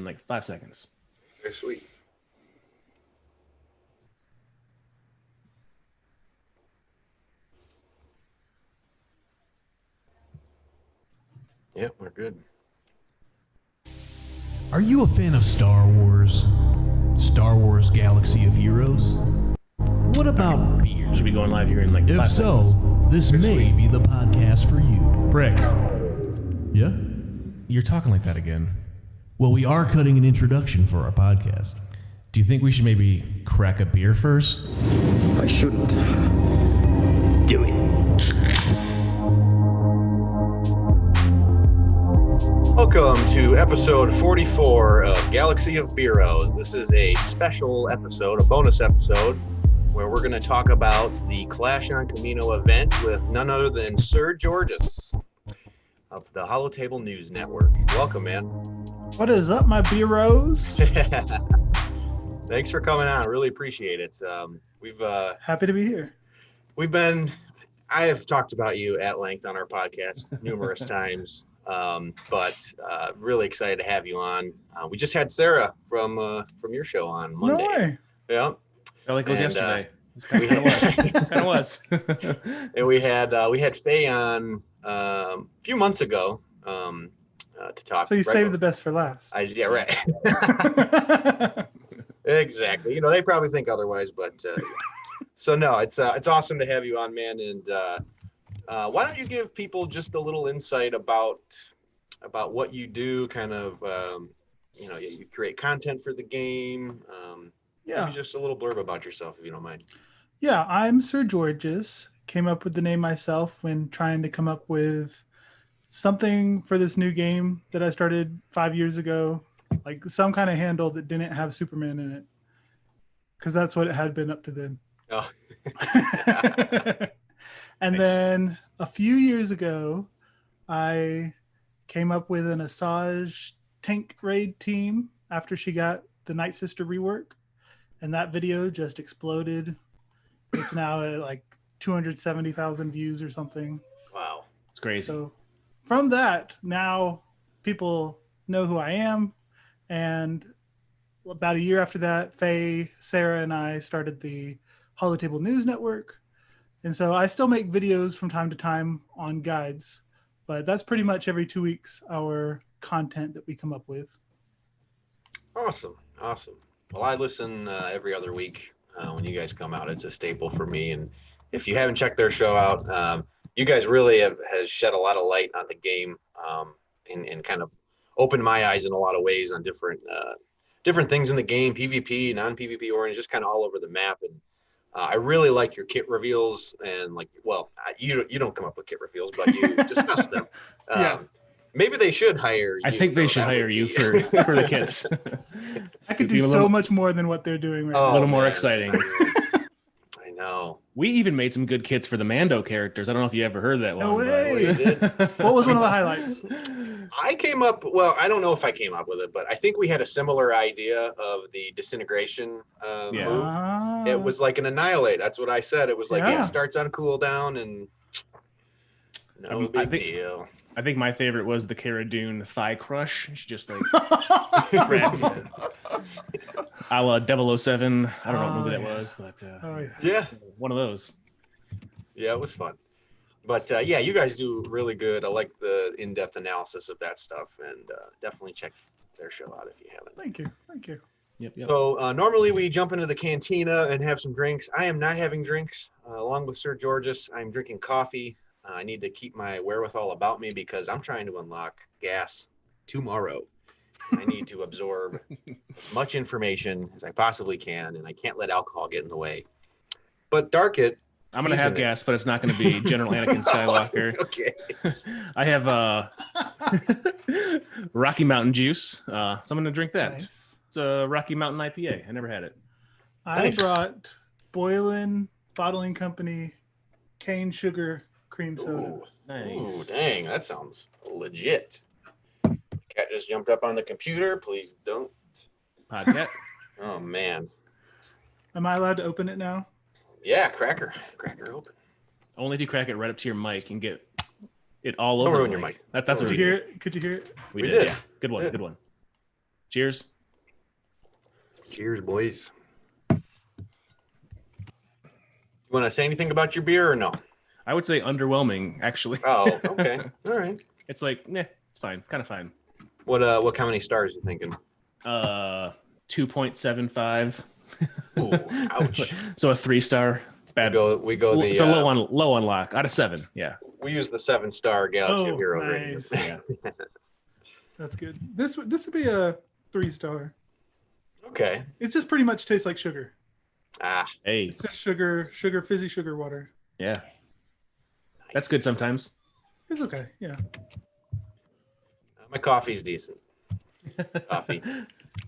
like 5 seconds. Very sweet. Yeah, we're good. Are you a fan of Star Wars? Star Wars Galaxy of Heroes? What about beer? Should be going live here in like 5 If seconds. so, this may be the podcast for you. Brick, Yeah? you're talking like that again. Well, we are cutting an introduction for our podcast. Do you think we should maybe crack a beer first? I shouldn't. Do it. Welcome to episode 44 of Galaxy of Heroes. This is a special episode, a bonus episode, where we're going to talk about the Clash on Kamino event with none other than Sir Georges of the Holotable News Network. Welcome, man. What is up, my B-Rose? Thanks for coming on. Really appreciate it. Happy to be here. I have talked about you at length on our podcast numerous times, but really excited to have you on. We just had Sarah from your show on Monday. No way. Yeah. Felt like it was yesterday. We Kind of was. And we had Faye on a few months ago to talk. So you saved the best for last. Yeah, right. Exactly. You know, they probably think otherwise, but so no, it's awesome to have you on, man. And why don't you give people just a little insight about what you do? Kind of, you create content for the game. Yeah. Maybe just a little blurb about yourself, if you don't mind. Yeah, I'm Sir Georges. Came up with the name myself when trying to come up with something for this new game that I started 5 years ago, like some kind of handle that didn't have Superman in it, because that's what it had been up to then. Oh. And Nice. then a few years ago, I came up with an Asajj tank raid team after she got the Night Sister rework, and that video just exploded. It's now at like 270,000 views or something. Wow. It's crazy. So from that, now people know who I am. And about a year after that, Faye, Sarah, and I started the Holotable News Network. And so I still make videos from time to time on guides, but that's pretty much every 2 weeks our content that we come up with. Awesome. Well, I listen every other week when you guys come out. It's a staple for me. And if you haven't checked their show out, you guys really has shed a lot of light on the game and kind of opened my eyes in a lot of ways on different things in the game, PvP, non-PvP oriented, just kind of all over the map. And I really like your kit reveals and you don't come up with kit reveals, but you discuss them. Yeah. Maybe they should hire you. I think they should hire you for the kids. I could Be do a so little- much more than what they're doing right A now. little more man. exciting. I know. We even made some good kits for the Mando characters. I don't know if you ever heard that one. No way. You did? What was one of the highlights? I don't know if I came up with it, but I think we had a similar idea of the disintegration Yeah. move. Ah. It was like an annihilate. That's what I said. It was like, Yeah. it starts on cooldown and no I big think- deal. I think my favorite was the Cara Dune thigh crush. She just like grabbed it. A la 007. I don't know what movie that was, but Oh, yeah. Yeah. one of those. Yeah, it was fun. But yeah, you guys do really good. I like the in-depth analysis of that stuff, and definitely check their show out if you haven't. Thank you. Yep. So normally we jump into the cantina and have some drinks. I am not having drinks. Along with Sir Georges, I'm drinking coffee. I need to keep my wherewithal about me because I'm trying to unlock gas tomorrow. I need to absorb as much information as I possibly can, and I can't let alcohol get in the way. But Darkit, I'm gonna He's have gonna- gas, but it's not gonna be General Anakin Skywalker. Okay. I have Rocky Mountain juice, so I'm gonna drink that. Nice. It's a Rocky Mountain IPA. I never had it. I Nice. brought Boylan Bottling Company cane sugar cream soda. Ooh. Nice. Ooh, dang, that sounds legit. Cat just jumped up on the computer. Please don't. Podcast. Oh, man. Am I allowed to open it now? Yeah, cracker open. Only if you crack it right up to your mic and get it all Don't over ruin the your mic. mic. That's Don't what Could we you do. hear it? Could you hear it? We We did. did. Yeah. Good one. Yeah. Good one. Cheers. Cheers, boys. You want to say anything about your beer or no? I would say underwhelming, actually. Oh, okay. All right. It's like, it's fine. Kind of fine. What how many stars are you thinking? 2.75. Ooh, ouch. So a 3-star. Bad. We go the it's a low on lock out of 7. Yeah. We use the 7-star Galaxy of Oh, Heroes nice. rating. Yeah. That's good. This would be a 3-star. Okay. It just pretty much tastes like sugar. Hey. It's just sugar, fizzy sugar water. Yeah. That's good sometimes. It's okay. Yeah. My coffee's decent. Coffee.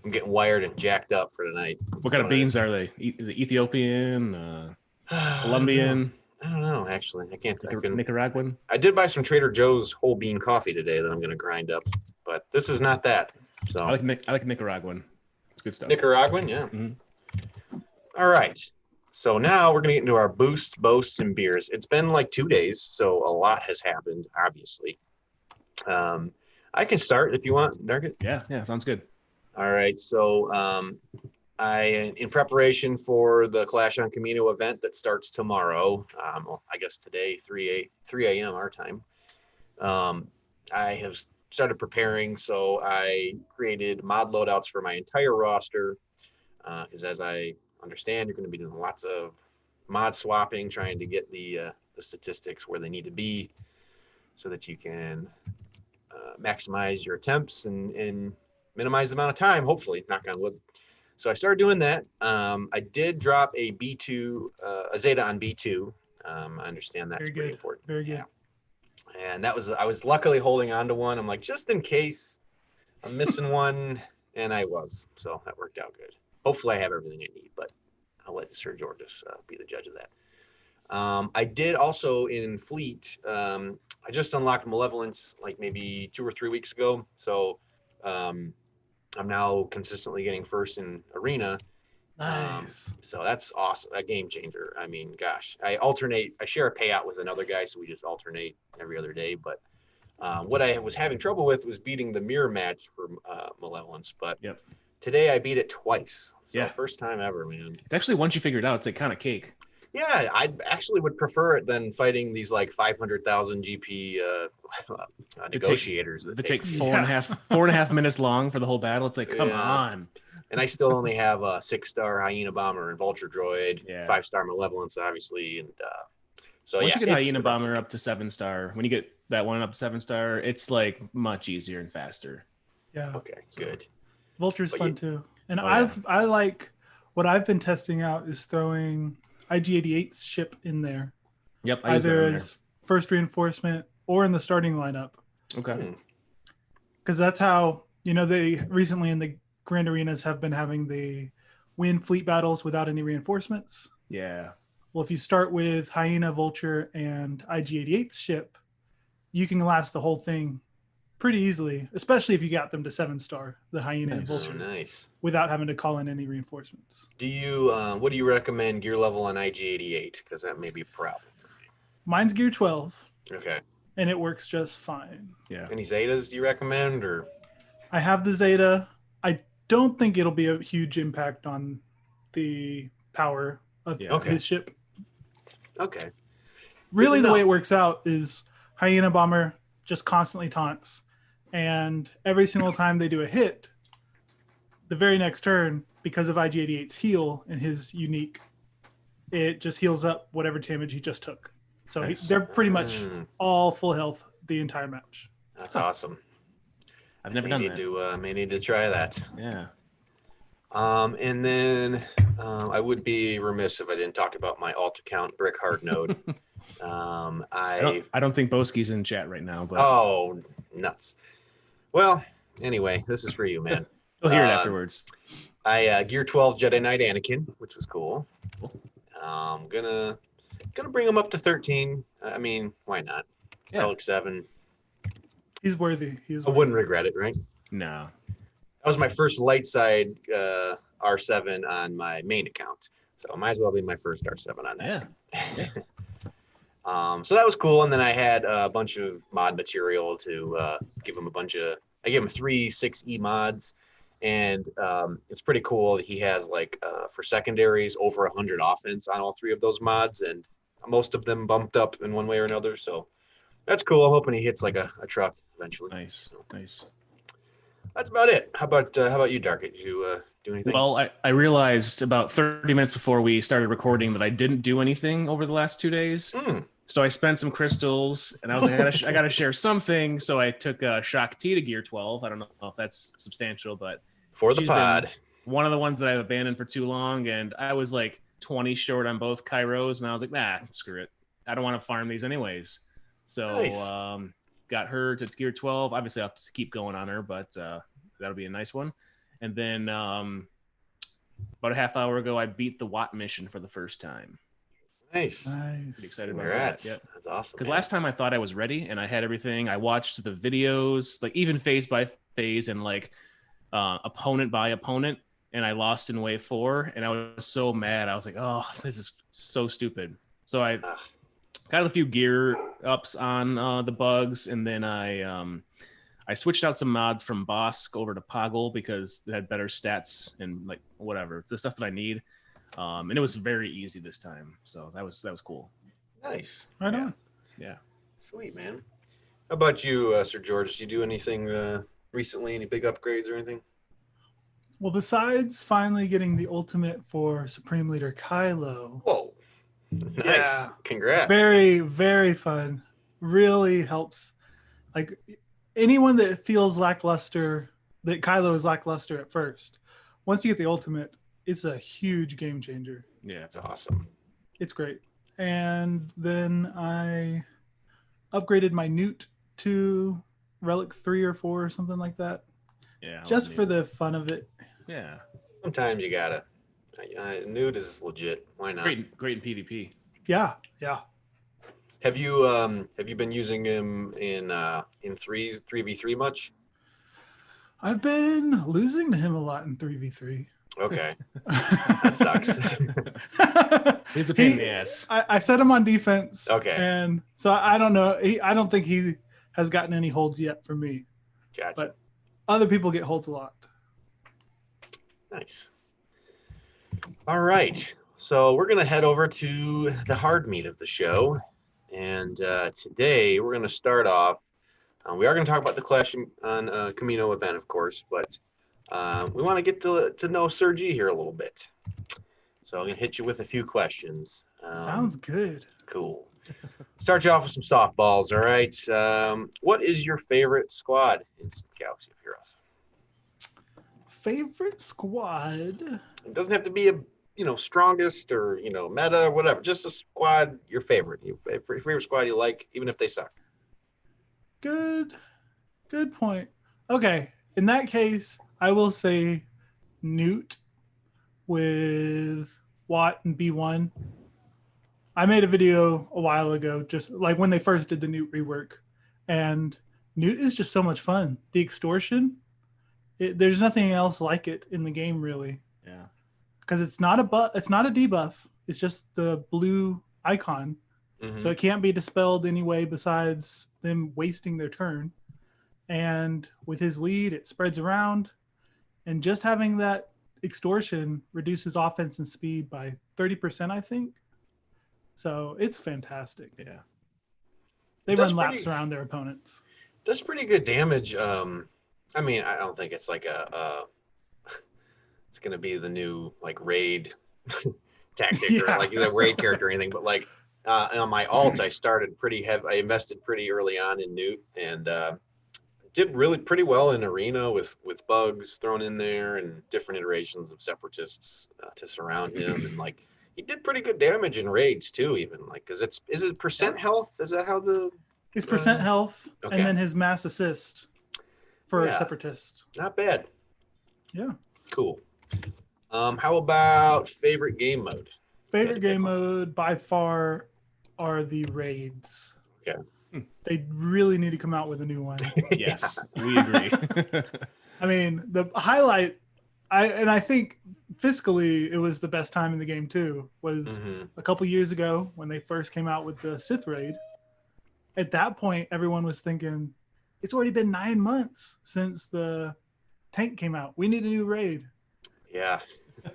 I'm getting wired and jacked up for tonight. What kind of beans are they? Is it Ethiopian, Colombian, I don't know. Actually, I can't. Nicaraguan? I did buy some Trader Joe's whole bean coffee today that I'm going to grind up, but this is not that. So I like Nicaraguan. It's good stuff. Nicaraguan, yeah. Mhm. All right. So now we're going to get into our boosts, boasts, and beers. It's been like 2 days, so a lot has happened, obviously. I can start if you want, Darkit. Yeah, sounds good. All right. So in preparation for the Clash on Kamino event that starts tomorrow, I guess today, 3 a.m. our time, I have started preparing. So I created mod loadouts for my entire roster because as I understand, you're going to be doing lots of mod swapping, trying to get the statistics where they need to be so that you can maximize your attempts and minimize the amount of time, hopefully, knock on wood. So I started doing that. I did drop a B2, a Zeta on B2. I understand that's pretty important. Very good. Yeah. And I was luckily holding on to one. I'm like, just in case I'm missing one, and I was. So that worked out good. Hopefully I have everything I need, but I'll let Sir Georges be the judge of that. I did also in Fleet, I just unlocked Malevolence like maybe 2 or 3 weeks ago. So I'm now consistently getting first in Arena. Nice. So that's awesome. A game changer. I mean, gosh, I share a payout with another guy. So we just alternate every other day. But what I was having trouble with was beating the mirror match for Malevolence. But today I beat it twice. So first time ever, man. It's actually, once you figure it out, it's like kind of cake. Yeah, I actually would prefer it than fighting these like 500,000 GP negotiators that take 4.5 minutes long for the whole battle. It's like, come on. And I still only have a 6-star Hyena Bomber and Vulture Droid, 5-star Malevolence, obviously, and so once you get Hyena Bomber up to 7-star, when you get that one up to 7-star, it's like much easier and faster. Yeah. Okay, good. Vulture's fun too, and I like what I've been testing out is throwing IG-88's ship in there. Yep. Either as first reinforcement or in the starting lineup. Okay. Because that's how, they recently in the Grand Arenas have been having the win fleet battles without any reinforcements. Yeah. Well, if you start with Hyena, Vulture, and IG-88's ship, you can last the whole thing pretty easily, especially if you got them to 7-star, the Hyena and Vulture. Nice. Without having to call in any reinforcements. Do you what do you recommend gear level on IG-88? Because that may be a problem for me. Mine's gear 12. Okay. And it works just fine. Yeah. Any Zetas do you recommend, or? I have the Zeta. I don't think it'll be a huge impact on the power of his ship. Okay. Really, the way it works out is Hyena Bomber just constantly taunts. And every single time they do a hit, the very next turn, because of IG-88's heal and his unique, it just heals up whatever damage he just took. So they're pretty much all full health the entire match. That's awesome. I've never done that. May need to try that. Yeah. And then I would be remiss if I didn't talk about my alt account Brick Hard Node. I don't think Boski's in chat right now, but oh, nuts. Well, anyway, this is for you, man. You'll hear it afterwards. I gear 12 Jedi Knight Anakin, which was cool. Gonna bring him up to 13. I mean, why not? Relic 7. He's worthy. I wouldn't regret it, right? No. That was my first light side R7 on my main account, so it might as well be my first R7 on that. Yeah. So that was cool, and then I had a bunch of mod material to give him a bunch of. I gave him 3 6E mods, And it's pretty cool. He has like for secondaries over 100 offense on all 3 of those mods, and most of them bumped up in one way or another. So that's cool. I'm hoping he hits like a truck eventually. Nice, nice. That's about it. How about you, Dark? Did you do anything? Well, I realized about 30 minutes before we started recording that I didn't do anything over the last 2 days. So I spent some crystals, and I was like, I gotta share something. So I took Shock T to Gear 12. I don't know if that's substantial, but for the pod, one of the ones that I've abandoned for too long, and I was like 20 short on both Kairos, and I was like, nah, screw it. I don't want to farm these anyways. So nice. Got her to Gear 12. Obviously, I'll have to keep going on her, but that'll be a nice one. And then about a half hour ago, I beat the Watt mission for the first time. Nice. Pretty excited about Congrats. that. Yeah. That's awesome. Because last time I thought I was ready and I had everything. I watched the videos, like even phase by phase and like opponent by opponent, and I lost in wave 4, and I was so mad. I was like, oh, this is so stupid. So I got a few gear ups on the bugs, and then I switched out some mods from Bosk over to Poggle because they had better stats and like whatever, the stuff that I need. And it was very easy this time. So that was cool. Nice. Right on. Yeah. Sweet, man. How about you, Sir George? Did you do anything recently? Any big upgrades or anything? Well, besides finally getting the ultimate for Supreme Leader Kylo. Whoa. Nice. Yeah. Congrats. Very, very fun. Really helps. Like anyone that feels lackluster, that Kylo is lackluster at first, once you get the ultimate, it's a huge game changer. Yeah. That's awesome. It's great. And then I upgraded my Newt to Relic 3 or 4 or something like that. Yeah. Just for the fun of it. Yeah. Sometimes you gotta. Newt is legit. Why not? Great in PvP. Yeah. Have you been using him in 3v3 much? I've been losing to him a lot in 3v3. Okay. That sucks. He's a pain in the ass. I set him on defense. Okay. And so I don't know. I don't think he has gotten any holds yet from me. Gotcha. But other people get holds a lot. Nice. All right. So we're going to head over to the hard meat of the show. And today we're going to start off. We are going to talk about the Clash on Kamino event, of course, but we want to get to know Sir G here a little bit. So I'm going to hit you with a few questions. Sounds good. Cool. Start you off with some softballs, all right? What is your favorite squad in Galaxy of Heroes? Favorite squad? It doesn't have to be a strongest or meta or whatever. Just a squad, your favorite. Your favorite squad you like, even if they suck. Good point. Okay, in that case, I will say Newt with Watt and B1. I made a video a while ago, just like when they first did the Newt rework, and Newt is just so much fun. The extortion, there's nothing else like it in the game, really. Yeah. Because it's not a debuff. It's just the blue icon, so it can't be dispelled anyway besides them wasting their turn. And with his lead, it spreads around, and just having that extortion reduces offense and speed by 30%, I think. So it's fantastic. Yeah. They run laps around their opponents. Does pretty good damage. I mean, I don't think it's like it's going to be the new like raid tactic or like the raid character or anything, but like on my alt, I started pretty heavy. I invested pretty early on in Newt and did really pretty well in arena with bugs thrown in there and different iterations of separatists to surround him, and like he did pretty good damage in raids too, even like because is it percent health? Is that how his percent health okay. and then his mass assist for a separatist? Not bad. Yeah. Cool. How about favorite game mode? Favorite game mode by far are the raids. Okay. They really need to come out with a new one. Yes, we agree. I mean, the highlight, I think fiscally it was the best time in the game too, was a couple years ago when they first came out with the Sith raid. At that point, everyone was thinking, it's already been 9 months since the tank came out. We need a new raid. Yeah.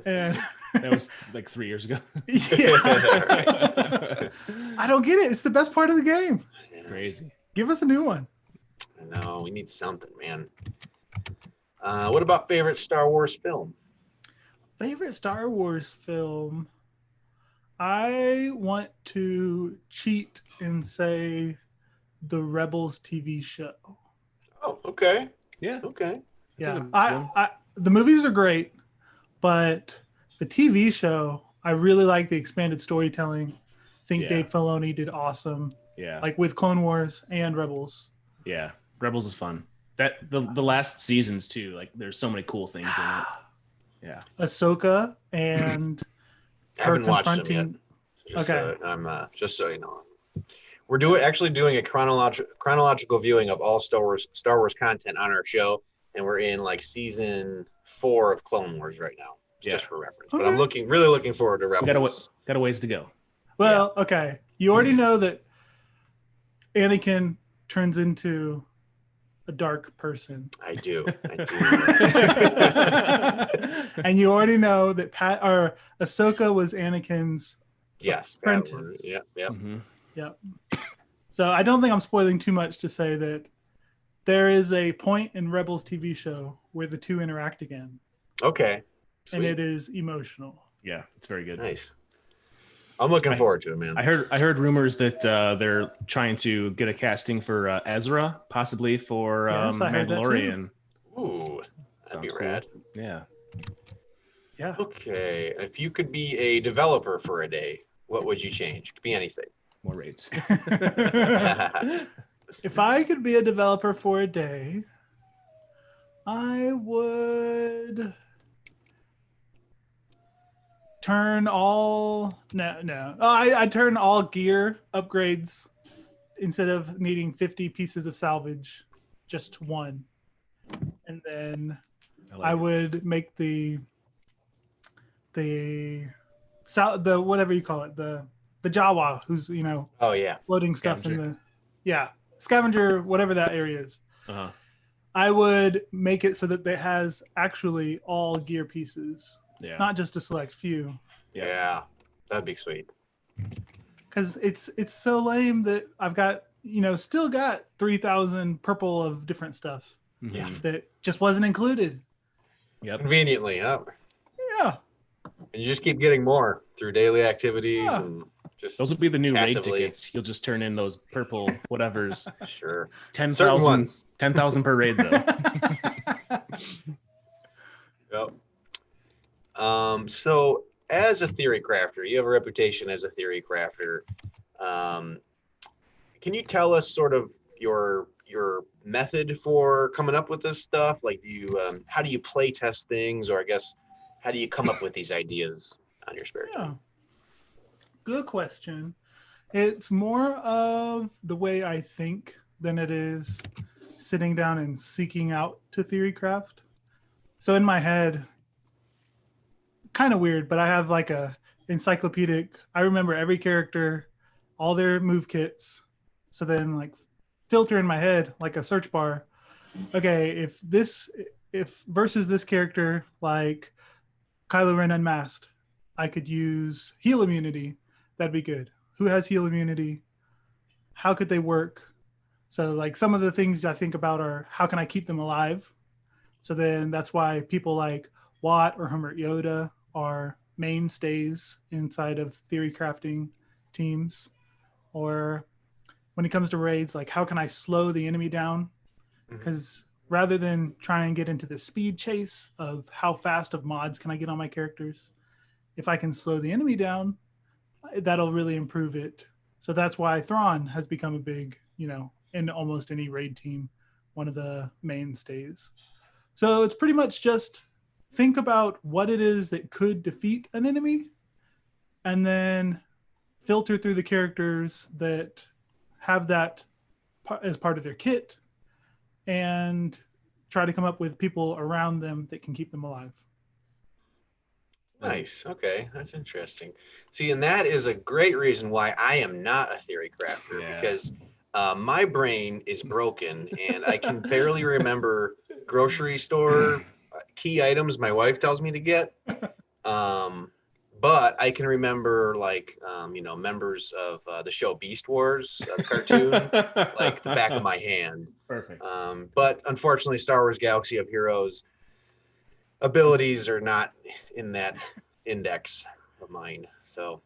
And That was like 3 years ago. yeah. I don't get it. It's the best part of the game. Yeah. Crazy. Give us a new one. I know. We need something, man. What about favorite Star Wars film? Favorite Star Wars film? I want to cheat and say the Rebels TV show. Oh, okay. Yeah. Okay. That's a Yeah, good one. the movies are great, but the TV show, I really like the expanded storytelling. I think Yeah. Dave Filoni did awesome, Yeah. like with Clone Wars and Rebels. Yeah. Rebels is fun. That the last seasons too. Like there's so many cool things in it. Yeah. Ahsoka and I haven't watched them yet. confronting. Just Okay. So, I'm just so you know, we're doing a chronological viewing of all Star Wars content on our show, and we're in like season 4 of Clone Wars right now, just for reference. But I'm Okay. really looking forward to Rebels. Got a ways to go. Well, okay. You already know that Anakin turns into a dark person. I do. And you already know that Ahsoka was Anakin's Yes. apprentice. Yeah. Mhm. Yep. So I don't think I'm spoiling too much to say that there is a point in Rebels TV show where the two interact again, Okay. and Sweet. it is emotional. Yeah, it's very good. Nice. I'm looking forward to it, man. I heard rumors that they're trying to get a casting for Ezra, possibly for Yes, I heard that too. Mandalorian. Ooh, that'd be Sounds cool. rad. Yeah. Yeah. Okay, if you could be a developer for a day, what would you change? Could be anything. More raids. If I could be a developer for a day, I would turn all I'd turn all gear upgrades instead of needing 50 pieces of salvage, just one. And then I would make the whatever you call it, the Jawa, who's Oh yeah. loading stuff in Scavenger. the scavenger, whatever that area is. Uh-huh. I would make it so that it has actually all gear pieces, Yeah. not just a select few. Yeah, that'd be sweet. Because it's so lame that I've got still got 3,000 purple of different stuff Mhm. Yeah. that just wasn't included. Yep. Conveniently, huh? Yeah. And you just keep getting more through daily activities Yeah. and just Those will be the new raid Passively. tickets. You'll just turn in those purple whatever's. sure. 10,000 ones. 10,000 per raid though. Yep. So as a theory crafter, you have a reputation as a theory crafter. Can you tell us sort of your method for coming up with this stuff? Like, how do you play test things, or I guess, how do you come up with these ideas on your spare Yeah. time? Good question. It's more of the way I think than it is sitting down and seeking out to theory craft. So in my head, kind of weird, but I have like a encyclopedic. I remember every character, all their move kits. So then like filter in my head like a search bar. Okay, if versus this character like Kylo Ren Unmasked, I could use heal immunity. That'd be good. Who has heal immunity? How could they work? So like some of the things I think about are how can I keep them alive? So then that's why people like Watt or Humert Yoda are mainstays inside of theory crafting teams. Or when it comes to raids, like how can I slow the enemy down? Because rather than try and get into the speed chase of how fast of mods can I get on my characters, if I can slow the enemy down, that'll really improve it. So that's why Thrawn has become a big, in almost any raid team, one of the mainstays. So it's pretty much just think about what it is that could defeat an enemy and then filter through the characters that have that as part of their kit and try to come up with people around them that can keep them alive. Nice. Okay, that's interesting. See, and that is a great reason why I am not a theory crafter, Yeah. because My brain is broken, and I can barely remember grocery store key items my wife tells me to get. But I can remember members of the show Beast Wars, the cartoon, like the back of my hand. Perfect. But unfortunately, Star Wars Galaxy of Heroes abilities are not in that index of mine. So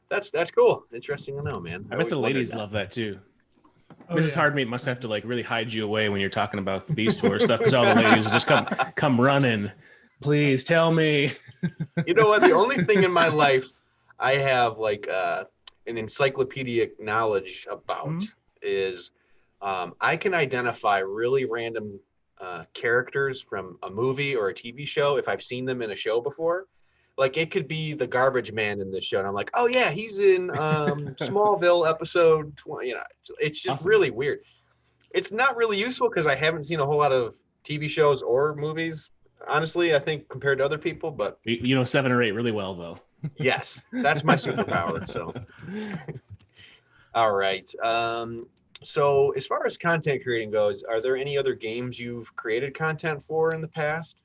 that's cool. Interesting to know, man. I bet the always wondered ladies that. love that too. Oh, Mrs. yeah. Hardmeat must have to like really hide you away when you're talking about the Beast Wars stuff because all the ladies will just come running. Please tell me. You know what? The only thing in my life I have like an encyclopedic knowledge about is I can identify really random characters from a movie or a TV show if I've seen them in a show before. Like it could be the garbage man in this show, and I'm like, oh yeah, he's in Smallville episode 20. You know, it's just Awesome. really weird. It's not really useful because I haven't seen a whole lot of TV shows or movies. Honestly, I think compared to other people, but You know 7 or 8 really well though. yes, that's my superpower. So, all right. So as far as content creating goes, are there any other games you've created content for in the past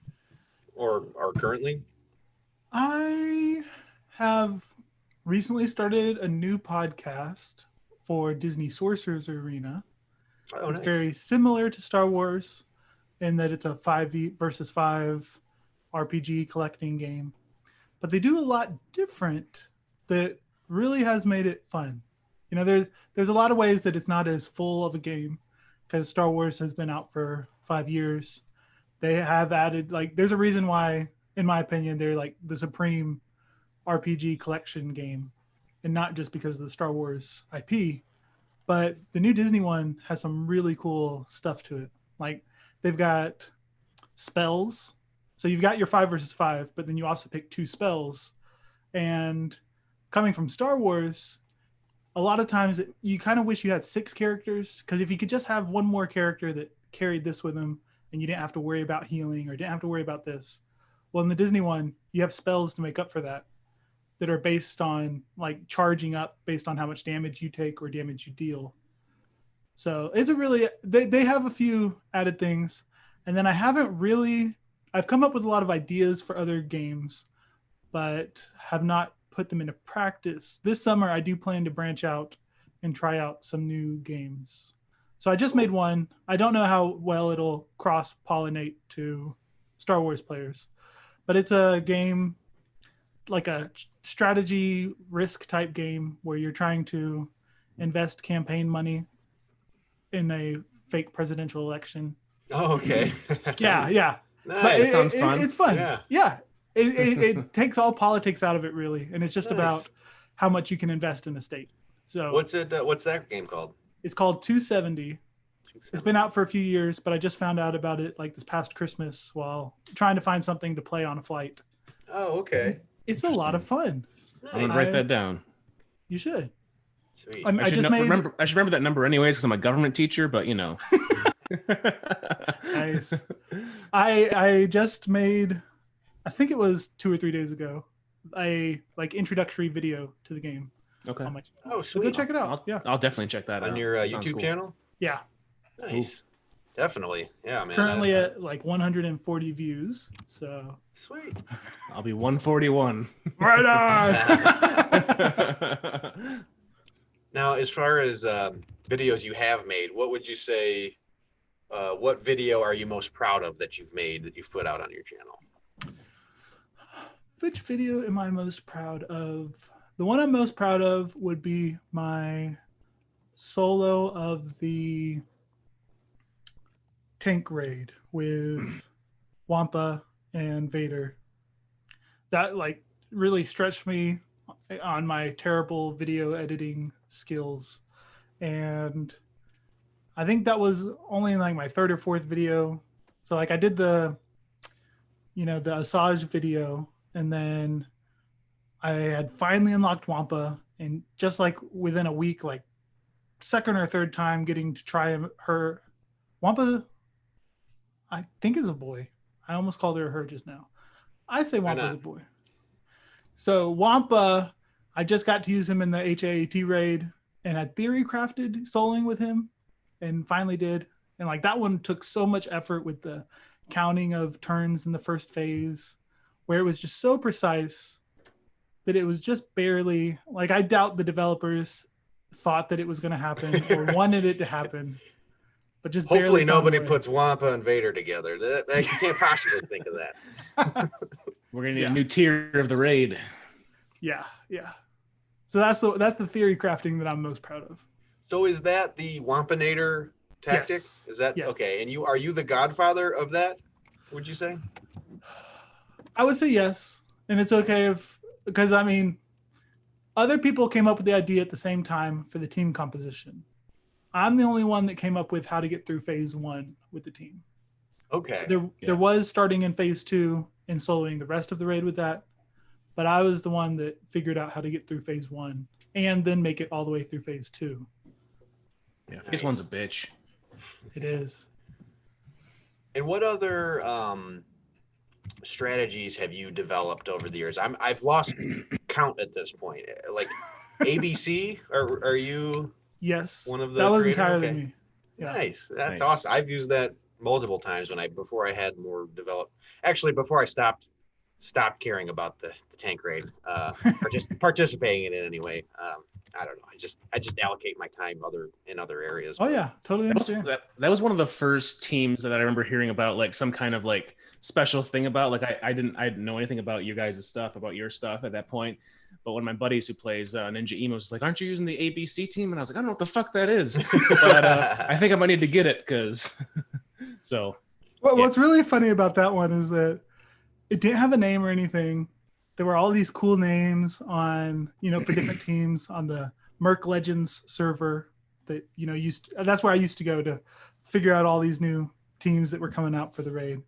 or currently? I have recently started a new podcast for Disney Sorcerer's Arena. Oh, It's nice. very similar to Star Wars in that it's a 5 versus 5 RPG collecting game. But they do a lot different that really has made it fun. You know, there's a lot of ways that it's not as full of a game because Star Wars has been out for 5 years. They have added, like, there's a reason why, in my opinion, they're like the supreme RPG collection game, and not just because of the Star Wars IP, but the new Disney one has some really cool stuff to it. Like they've got spells. So you've got your 5 versus 5, but then you also pick 2 spells. And coming from Star Wars, a lot of times you kind of wish you had 6 characters, because if you could just have one more character that carried this with them and you didn't have to worry about healing or didn't have to worry about this. Well, in the Disney one, you have spells to make up for that are based on like charging up based on how much damage you take or damage you deal. So it's a really, they have a few added things. And then I've come up with a lot of ideas for other games, but have not put them into practice. This summer, I do plan to branch out and try out some new games. So I just made one. I don't know how well it'll cross-pollinate to Star Wars players, but it's a game, like a strategy risk type game where you're trying to invest campaign money in a fake presidential election. Oh, okay. Yeah. Nice. But It sounds fun. It's fun. Yeah. It takes all politics out of it, really, and it's just Nice. about how much you can invest in a state. So What's that game called? it's called 270. It's been out for a few years, but I just found out about it like this past Christmas while trying to find something to play on a flight. Oh, okay. It's a lot of fun. I'm gonna Nice. wite that down. You should. Sweet. I should just made remember that number anyways because I'm a government teacher, but you know. Nice. I just made, I think it was 2 or 3 days ago, a like introductory video to the game. Okay. On my, Oh, so sweet. go check it out. I'll definitely check that out. On your Sounds YouTube cool. channel? Yeah. Nice. Definitely. Yeah, man. Currently at like 140 views. So Sweet. I'll be 141. right on. Now, as far as videos you have made, what would you say, what video are you most proud of that you've made that you've put out on your channel? Which video am I most proud of? The one I'm most proud of would be my solo of the tank raid with Wampa and Vader. That like really stretched me on my terrible video editing skills. And I think that was only in like my 3rd or 4th video. So like I did the Asajj video, and then I had finally unlocked Wampa, and just like within a week, like 2nd or 3rd time getting to try her. Wampa, I think, is a boy. I almost called her just now. I say Wampa's a boy. So Wampa, I just got to use him in the HAAT raid, and had theory crafted soloing with him, and finally did. And like that one took so much effort with the counting of turns in the first phase, where it was just so precise that it was just barely like, I doubt the developers thought that it was going to happen or wanted it to happen, but just Hopefully barely found a nobody way. puts Wampa and Vader together. You can't possibly think of that. We're gonna need Yeah. a new tier of the raid. Yeah. So that's the theory crafting that I'm most proud of. So is that the Wampanator tactic? Yes. Is that Yes. okay? And are you the godfather of that? Would you say? I would say yes, and it's okay because I mean, other people came up with the idea at the same time for the team composition. I'm the only one that came up with how to get through phase 1 with the team. Okay. So there was starting in phase 2 and soloing the rest of the raid with that, but I was the one that figured out how to get through phase 1 and then make it all the way through phase 2. Yeah, phase one's a bitch. It is. And what other strategies have you developed over the years? I've lost count at this point. Like ABC, are you Yes. one of the that was creator? entirely Okay. me. Yeah. Nice. That's Nice. awesome. I've used that multiple times before I had more developed. Actually, before I stopped caring about the tank raid, or just participating in it anyway. I don't know. I just allocate my time in other areas. Oh yeah, totally That was, understand. that was one of the first teams that I remember hearing about, like some kind of like special thing about. Like I didn't know anything about you guys' stuff, about your stuff at that point. But when my buddies who plays Ninja Emo was like, "Aren't you using the ABC team?" And I was like, "I don't know what the fuck that is," but I think I might need to get it because. So. What's really funny about that one is that it didn't have a name or anything. There were all these cool names on, for different teams on the Merc Legends server that, that's where I used to go to figure out all these new teams that were coming out for the raid.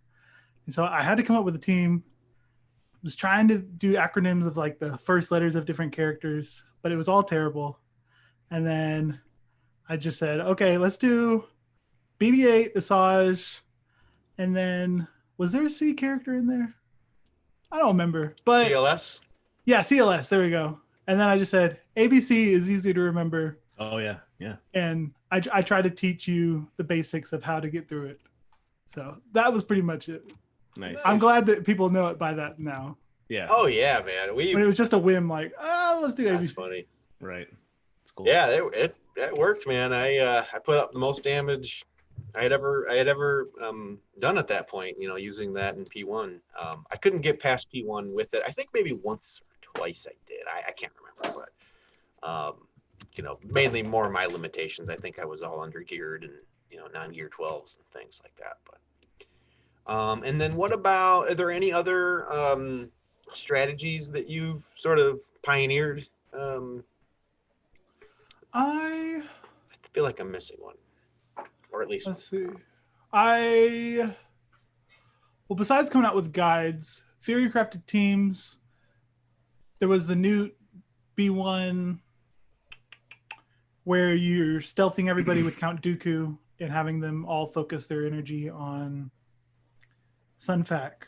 And so I had to come up with a team. I was trying to do acronyms of like the first letters of different characters, but it was all terrible. And then I just said, okay, let's do BB-8, Asajj, and then was there a C character in there? I don't remember, but CLS? Yeah, CLS. There we go. And then I just said ABC is easy to remember. Oh yeah, yeah. And I try to teach you the basics of how to get through it. So that was pretty much it. Nice. I'm glad that people know it by that now. Yeah. Oh yeah, man. When it was just a whim, like, let's do That's ABC. funny. Right. It's cool. Yeah, it worked, man. I put up the most damage I had ever done at that point. Using that in P1. I couldn't get past P1 with it. I think maybe once or twice I did. I can't remember, but mainly more my limitations. I think I was all under geared and non-gear 12s and things like that. But and then what about? Are there any other strategies that you've sort of pioneered? I feel like I'm missing one, or at least Let's see. Besides coming out with guides, theory crafted teams, there was the new B1 where you're stealthing everybody with Count Dooku and having them all focus their energy on Sunfac.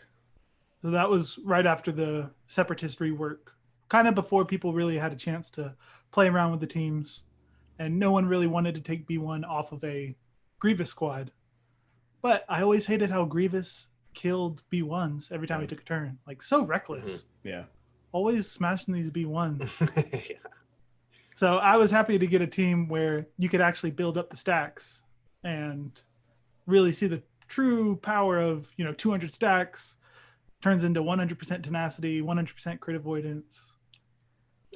So that was right after the Separatist rework, kind of before people really had a chance to play around with the teams, and no one really wanted to take B1 off of a Grievous squad. But I always hated how Grievous killed B1s every time he took a turn. Like, so reckless. Yeah. Always smashing these B1s. Yeah. So I was happy to get a team where you could actually build up the stacks and really see the true power of, 200 stacks turns into 100% tenacity, 100% crit avoidance.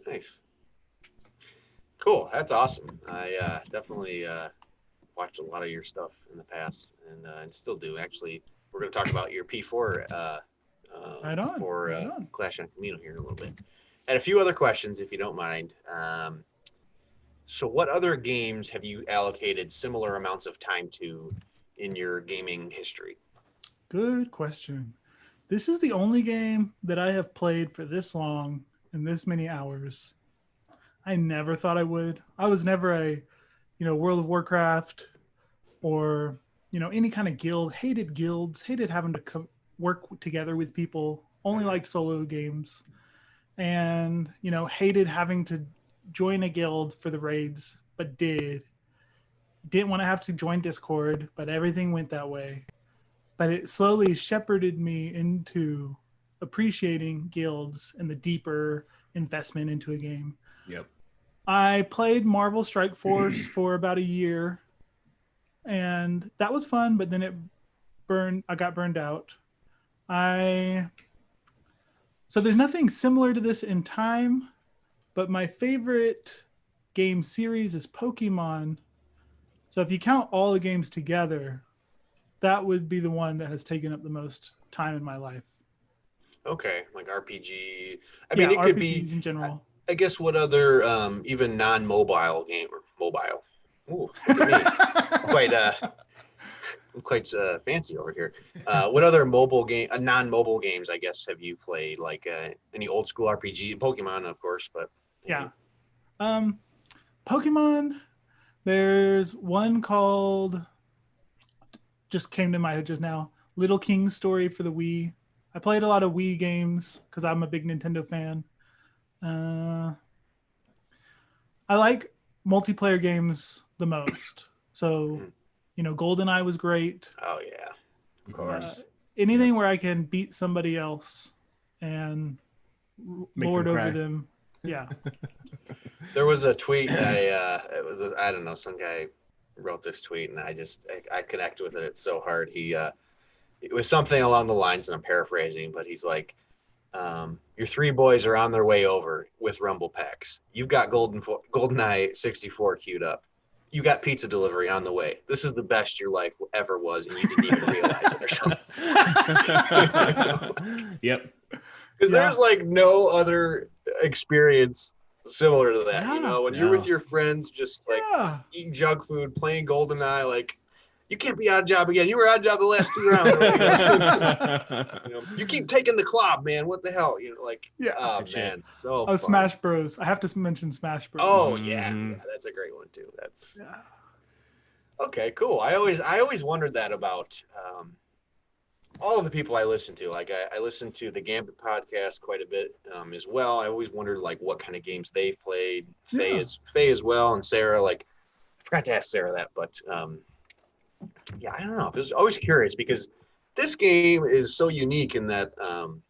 Nice. Cool. That's awesome. I definitely watched a lot of your stuff in the past and still do. Actually, we're going to talk about your P4 Right on. for Right on. Clash on Kamino here in a little bit. And a few other questions, if you don't mind. So what other games have you allocated similar amounts of time to in your gaming history? Good question. This is the only game that I have played for this long and this many hours. I never thought I would. I was never a, World of Warcraft or, any kind of guild. Hated guilds. Hated having to work together with people. Only liked solo games. And, hated having to join a guild for the raids but didn't want to have to join Discord, but everything went that way. But it slowly shepherded me into appreciating guilds and the deeper investment into a game. Yep. I played Marvel Strike Force for about a year, and that was fun, but then I got burned out. So there's nothing similar to this in time, but my favorite game series is Pokemon. So if you count all the games together, that would be the one that has taken up the most time in my life. Okay, like RPG. I Yeah, mean, it RPGs could be. in general. I guess what other even non-mobile game or mobile? Ooh, look at me. quite fancy over here. What other non-mobile games, I guess, have you played? Like any old school RPG? Pokemon, of course, but Yeah. Pokemon, there's one called, just came to my head just now, Little King's Story for the Wii. I played a lot of Wii games because I'm a big Nintendo fan. I like multiplayer games the most. So, GoldenEye was great. Oh yeah, Of course. Anything where I can beat somebody else and lord over them. Yeah. There was a tweet. I don't know. Some guy wrote this tweet, and I connect with it so hard. It was something along the lines, and I'm paraphrasing, but he's like, your three boys are on their way over with Rumble packs. You've got GoldenEye 64 queued up. You got pizza delivery on the way. This is the best your life ever was, and you didn't even realize it or something. Yep. Because there's like no other experience similar to that. Yeah. When you're with your friends, just like eating junk food, playing GoldenEye, like you can't be odd job again. You were odd job the last 2 rounds. You keep taking the club, man. What the hell? Oh man, so fun. Smash Bros. I have to mention Smash Bros. Oh yeah, that's a great one too. Okay, cool. I always wondered that about all of the people I listen to. Like I listen to the Gambit podcast quite a bit as well. I always wondered like what kind of games they've played. Faye as well, and Sarah. Like I forgot to ask Sarah that, but I don't know. I was always curious because this game is so unique in that, and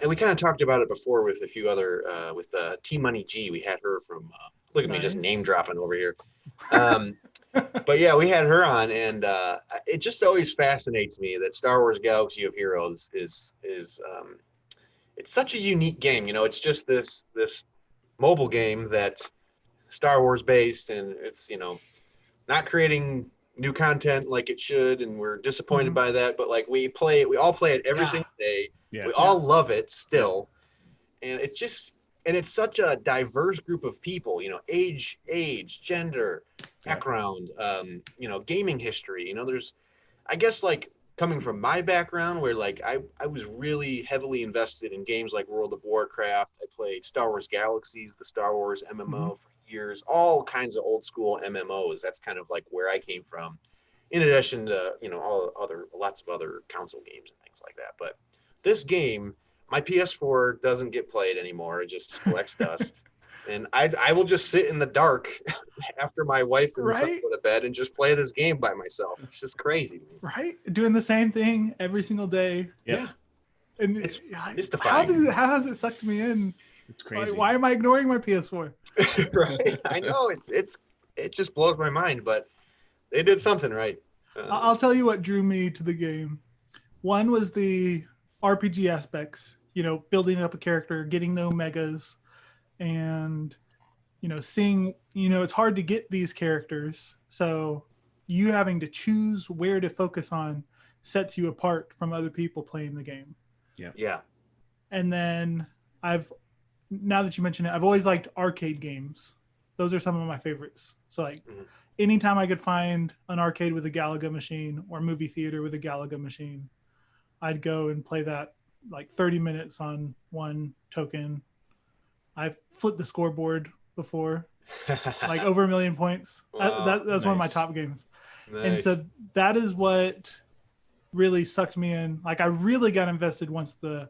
we kind of talked about it before with a few other, with T Money G. We had her from, look at me just name dropping over here. But yeah, we had her on, and it just always fascinates me that Star Wars Galaxy of Heroes is it's such a unique game. It's just this mobile game that's Star Wars based, and it's not creating new content like it should, and we're disappointed by that. But like we all play it every single day. Yeah. We all love it still, and it's such a diverse group of people. Age, gender, background, gaming history. There's, I guess, like coming from my background where like I was really heavily invested in games like World of Warcraft. I played Star Wars Galaxies, the Star Wars MMO for years, all kinds of old school MMOs. That's kind of like where I came from, in addition to lots of other console games and things like that. But this game, my PS4 doesn't get played anymore. It just collects dust. And I will just sit in the dark after my wife and son go to bed and just play this game by myself. It's just crazy. Right? Doing the same thing every single day. Yeah. And it's mystifying. How has it sucked me in? It's crazy. Why am I ignoring my PS4? Right. I know. It just blows my mind, but they did something right. I'll tell you what drew me to the game. One was the RPG aspects, building up a character, getting the Omegas, and, seeing, it's hard to get these characters. So you having to choose where to focus on sets you apart from other people playing the game. Yeah. Yeah. And then now that you mention it, I've always liked arcade games. Those are some of my favorites. So like anytime I could find an arcade with a Galaga machine or movie theater with a Galaga machine, I'd go and play that like 30 minutes on one token. I've flipped the scoreboard before, like over 1 million points. Wow, that's one of my top games. Nice. And so that is what really sucked me in. Like I really got invested once the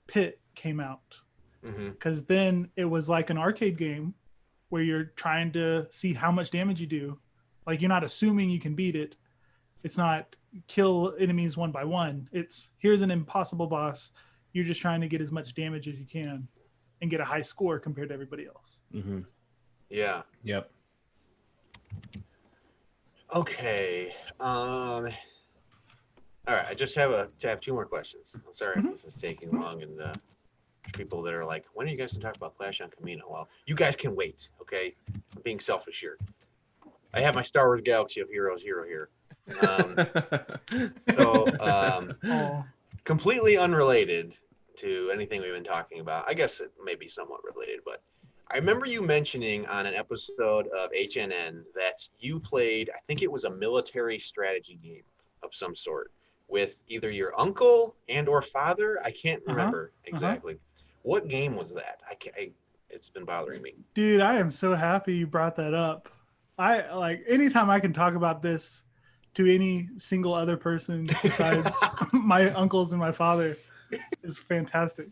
Pit came out, because then it was like an arcade game, where you're trying to see how much damage you do. Like you're not assuming you can beat it. It's not kill enemies one by one. It's here's an impossible boss. You're just trying to get as much damage as you can and get a high score compared to everybody else. Mm-hmm. Yeah. Yep. Okay. All right. I just have two more questions. I'm sorry if this is taking long, and people that are like, when are you guys going to talk about Clash on Kamino? Well, you guys can wait. Okay. I'm being selfish here. I have my Star Wars Galaxy of Heroes hero here. Oh, Completely unrelated to anything we've been talking about. I guess it may be somewhat related, but I remember you mentioning on an episode of HNN that you played, I think it was a military strategy game of some sort with either your uncle and or father. I can't remember exactly. What game was that? It's been bothering me. dude, I am so happy you brought that up. I like anytime I can talk about this to any single other person besides my uncles and my father is fantastic.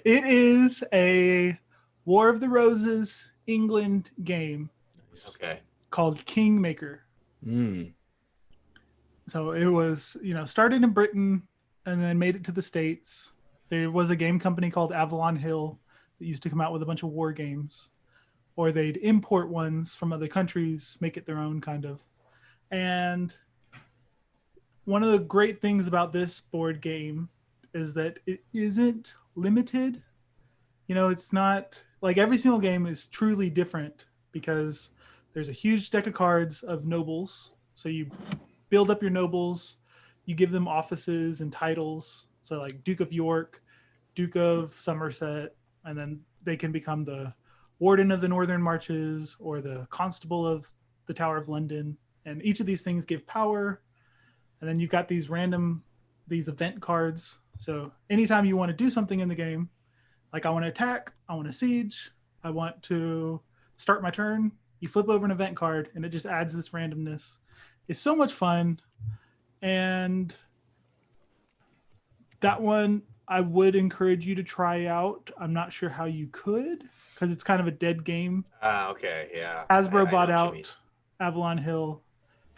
It is a War of the Roses England game Okay. called Kingmaker. So it was, started in Britain and then made it to the States. There was a game company called Avalon Hill that used to come out with a bunch of war games, or they'd import ones from other countries, make it their own kind of. And one of the great things about this board game is that it isn't limited. It's not like every single game is truly different because there's a huge deck of cards of nobles. So you build up your nobles, you give them offices and titles. So like Duke of York, Duke of Somerset, and then they can become the Warden of the Northern Marches or the Constable of the Tower of London. And each of these things give power. And then you've got these event cards. So anytime you want to do something in the game, like I want to attack, I want to siege, I want to start my turn, you flip over an event card and it just adds this randomness. It's so much fun. And that one I would encourage you to try out. I'm not sure how you could because it's kind of a dead game. Okay, yeah. Hasbro I bought know what you out Avalon Hill.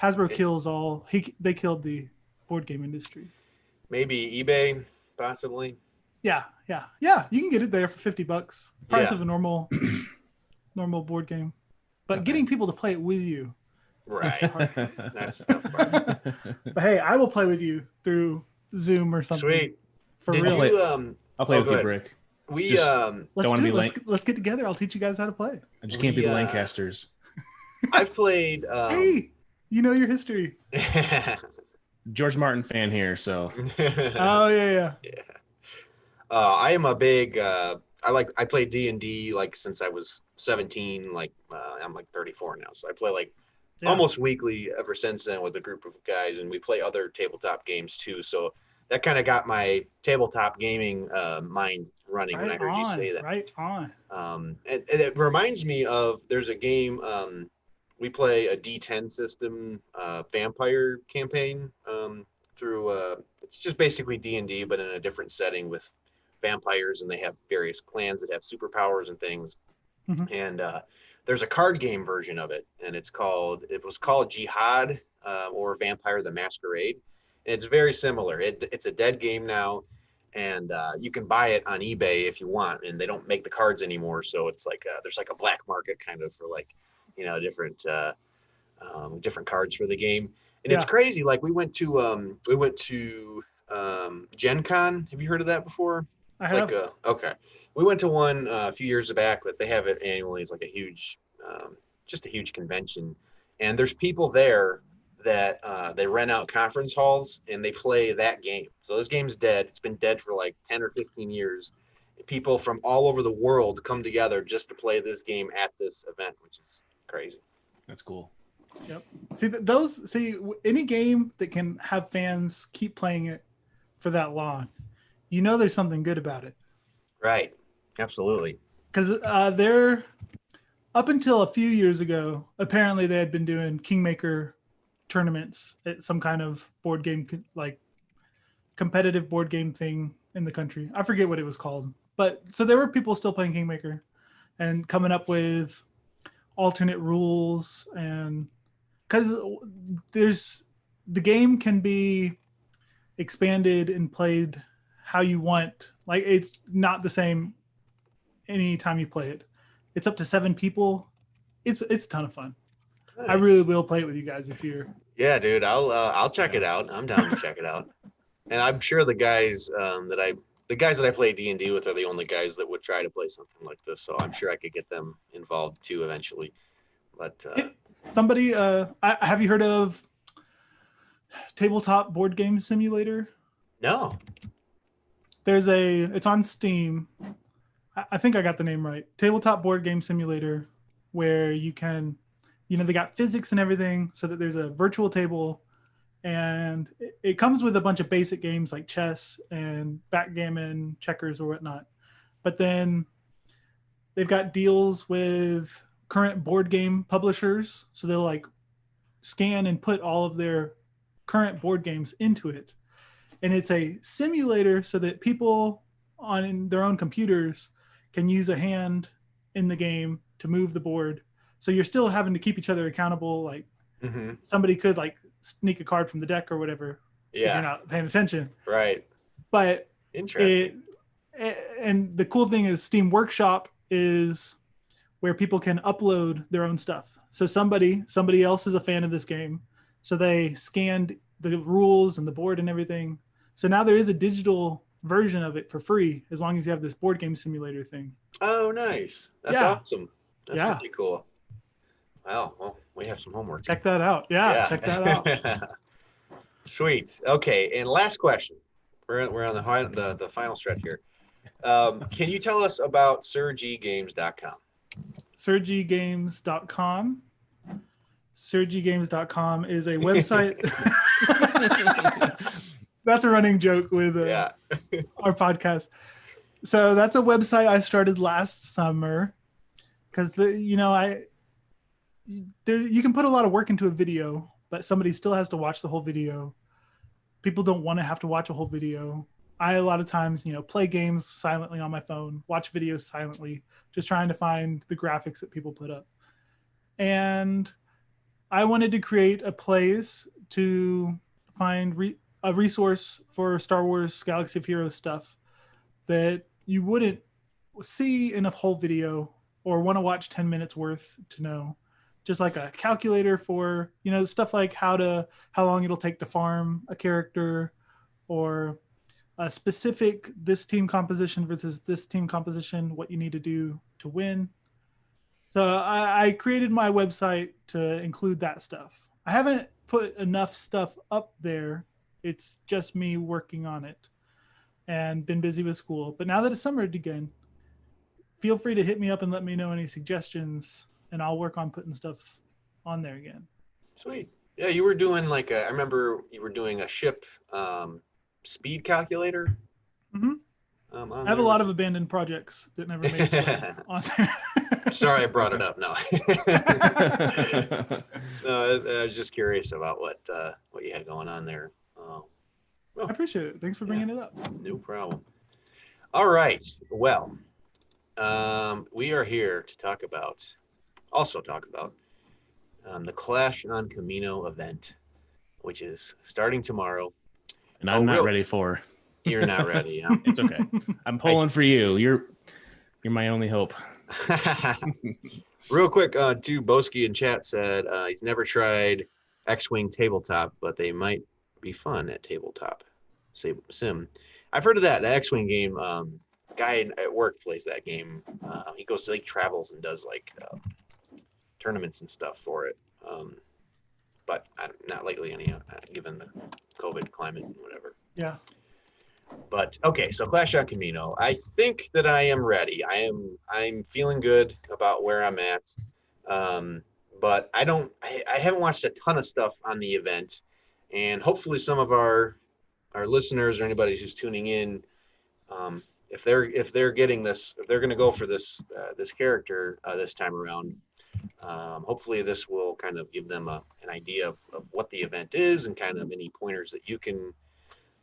Hasbro kills all. They killed the board game industry. Maybe eBay, possibly. Yeah. You can get it there for $50. Price of a normal board game, but getting people to play it with you. Right. That's the tough part. But hey, I will play with you through Zoom or something. Sweet. For Did real. you, I'll play with you, Brick. We Just- Let's get together. I'll teach you guys how to play. I just can't be the Lancasters. I've played. Hey, you know your history. George Martin fan here, so Oh yeah. I am a big. I played D&D like since I was 17. Like I'm like 34 now, so I play almost weekly ever since then with a group of guys, and we play other tabletop games too. So that kind of got my tabletop gaming mind running when I heard you say that. Right on. And it reminds me of there's a game we play a D10 system vampire campaign through it's just basically D&D but in a different setting with vampires, and they have various clans that have superpowers and things. Mm-hmm. And there's a card game version of it, and it was called Jihad or Vampire the Masquerade. And it's very similar. It's a dead game now, and you can buy it on eBay if you want, and they don't make the cards anymore, so it's like there's like a black market kind of for different cards for the game. And it's crazy. Like we went to Gen Con. Have you heard of that before? I have. Okay. We went to one a few years back, but they have it annually. It's like a huge, just a huge convention. And there's people there that they rent out conference halls and they play that game. So this game's dead. It's been dead for like 10 or 15 years. People from all over the world come together just to play this game at this event, which is crazy. that's cool. Yep. See any game that can have fans keep playing it for that long, there's something good about it. Right. Absolutely. Because they're up until a few years ago, apparently they had been doing Kingmaker tournaments at some kind of board game, like competitive board game thing in the country. I forget what it was called, but so there were people still playing Kingmaker and coming up with alternate rules, and because the game can be expanded and played how you want. Like it's not the same anytime you play it. It's up to 7 people. It's a ton of fun. Nice. I really will play it with you guys if you're. Yeah, dude, I'll check it out. I'm down to check it out. And I'm sure the guys that I play D&D with are the only guys that would try to play something like this. So I'm sure I could get them involved too eventually. But Somebody, have you heard of Tabletop Board Game Simulator? no. It's on Steam. I think I got the name right. Tabletop Board Game Simulator, where you can, they got physics and everything, so that there's a virtual table, and it comes with a bunch of basic games like chess and backgammon, checkers, or whatnot. But then they've got deals with current board game publishers, so they'll like scan and put all of their current board games into it. And it's a simulator so that people on their own computers can use a hand in the game to move the board. So you're still having to keep each other accountable. Like somebody could like sneak a card from the deck or whatever. Yeah. If you're not paying attention. Right. But interesting. And the cool thing is Steam Workshop is where people can upload their own stuff. So somebody else is a fan of this game. So they scanned the rules and the board and everything. So now there is a digital version of it for free, as long as you have this board game simulator thing. Oh, nice. That's awesome. That's really cool. Wow. Well, we have some homework. Check that out. Yeah. Check that out. Sweet. Okay. And last question. We're on the final stretch here. Can you tell us about SirGGames.com? SirGGames.com. SirGGames.com is a website. That's a running joke with our podcast. So that's a website I started last summer because you can put a lot of work into a video, but somebody still has to watch the whole video. People don't want to have to watch a whole video. I a lot of times, play games silently on my phone, watch videos silently, just trying to find the graphics that people put up. And I wanted to create a place to find a resource for Star Wars Galaxy of Heroes stuff that you wouldn't see in a whole video or want to watch 10 minutes worth to know. Just like a calculator for, stuff like how long it'll take to farm a character, or a specific this team composition versus this team composition, what you need to do to win. So I created my website to include that stuff. I haven't put enough stuff up there. It's just me working on it and been busy with school. But now that it's summer again, feel free to hit me up and let me know any suggestions, and I'll work on putting stuff on there again. Sweet. Yeah, you were doing I remember you were doing a ship speed calculator. Mm-hmm. I have a lot of abandoned projects that never made it on there. Sorry, I brought it up. No. No, I was just curious about what you had going on there. I appreciate it. Thanks for bringing it up. No problem. All right. Well, we are here to talk about the Clash on Kamino event, which is starting tomorrow. And I'm not ready for. You're not ready. Huh? It's okay. I'm pulling for you. You're my only hope. Real quick, too, Boski in chat said he's never tried X-Wing tabletop, but they might be fun at tabletop sim. I've heard of that. The X-Wing game. Guy at work plays that game. He goes to travels and does tournaments and stuff for it. But not lately, given the COVID climate and whatever. Yeah. But okay, so Clash on Kamino. I think that I am ready. I'm feeling good about where I'm at. But I haven't watched a ton of stuff on the event, and hopefully some of our listeners or anybody who's tuning in, if they're getting this, if they're going to go for this character this time around, hopefully this will kind of give them an idea of what the event is and kind of any pointers that you can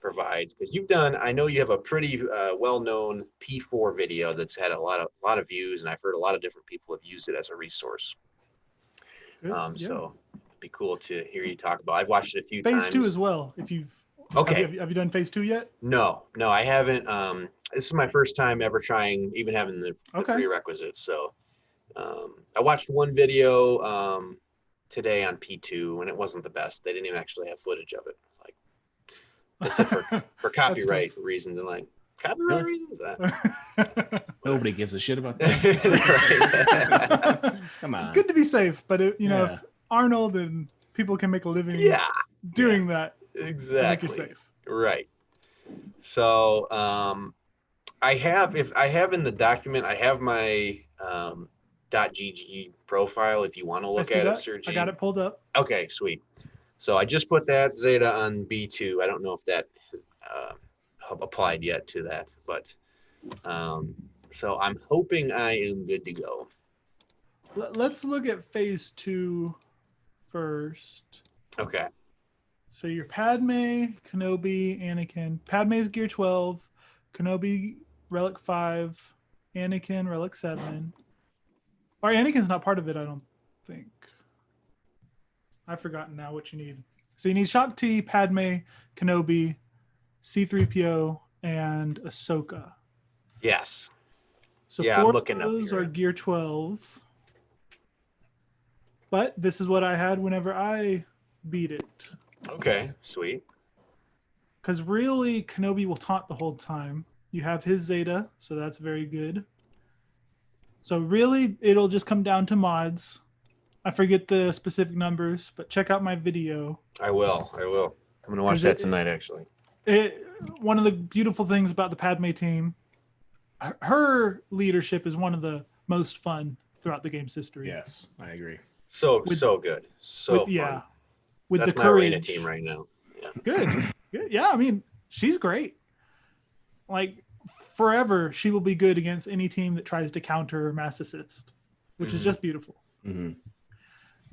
provide, because I know you have a pretty well-known P4 video that's had a lot of views, and I've heard a lot of different people have used it as a resource. Good, yeah. So it'd be cool to hear you talk about. I've watched it a few Phase times. 2 as well. If you've Okay. have you done phase 2 yet? No, I haven't. This is my first time ever trying, even having the Okay. prerequisites. So I watched one video today on P2, and it wasn't the best. They didn't even actually have footage of it. Like they said for copyright reasons, and like copyright reasons. Nobody gives a shit about that. Come on. It's good to be safe, but if Arnold and people can make a living doing that, exactly. I think you're safe. Right. So I have in the document, I have my .gg profile if you want to look at it, Sir G. I got it pulled up. Okay, sweet. So I just put that Zeta on B2. I don't know if that applied yet to that, but so I'm hoping I am good to go. Let's look at phase 2 first. Okay. So you're Padme, Kenobi, Anakin. Padme's Gear 12, Kenobi Relic 5, Anakin Relic 7. Or Anakin's not part of it, I don't think. I've forgotten now what you need. So you need Shaak Ti, Padme, Kenobi, C-3PO, and Ahsoka. Yes. So yeah, 4 I'm of looking those up are here. Gear 12. But this is what I had whenever I beat it. Okay, sweet. Because really, Kenobi will taunt the whole time. You have his Zeta, so that's very good. So really, it'll just come down to mods. I forget the specific numbers, but check out my video. I will. I'm going to watch that tonight, actually. One of the beautiful things about the Padme team, her leadership is one of the most fun throughout the game's history. Yes, I agree. So good. So fun. Yeah. With That's the my courage. arena team right now. Yeah. Good. Yeah, I mean, she's great. Like, forever, she will be good against any team that tries to counter Mass Assist, which is just beautiful. Mm-hmm.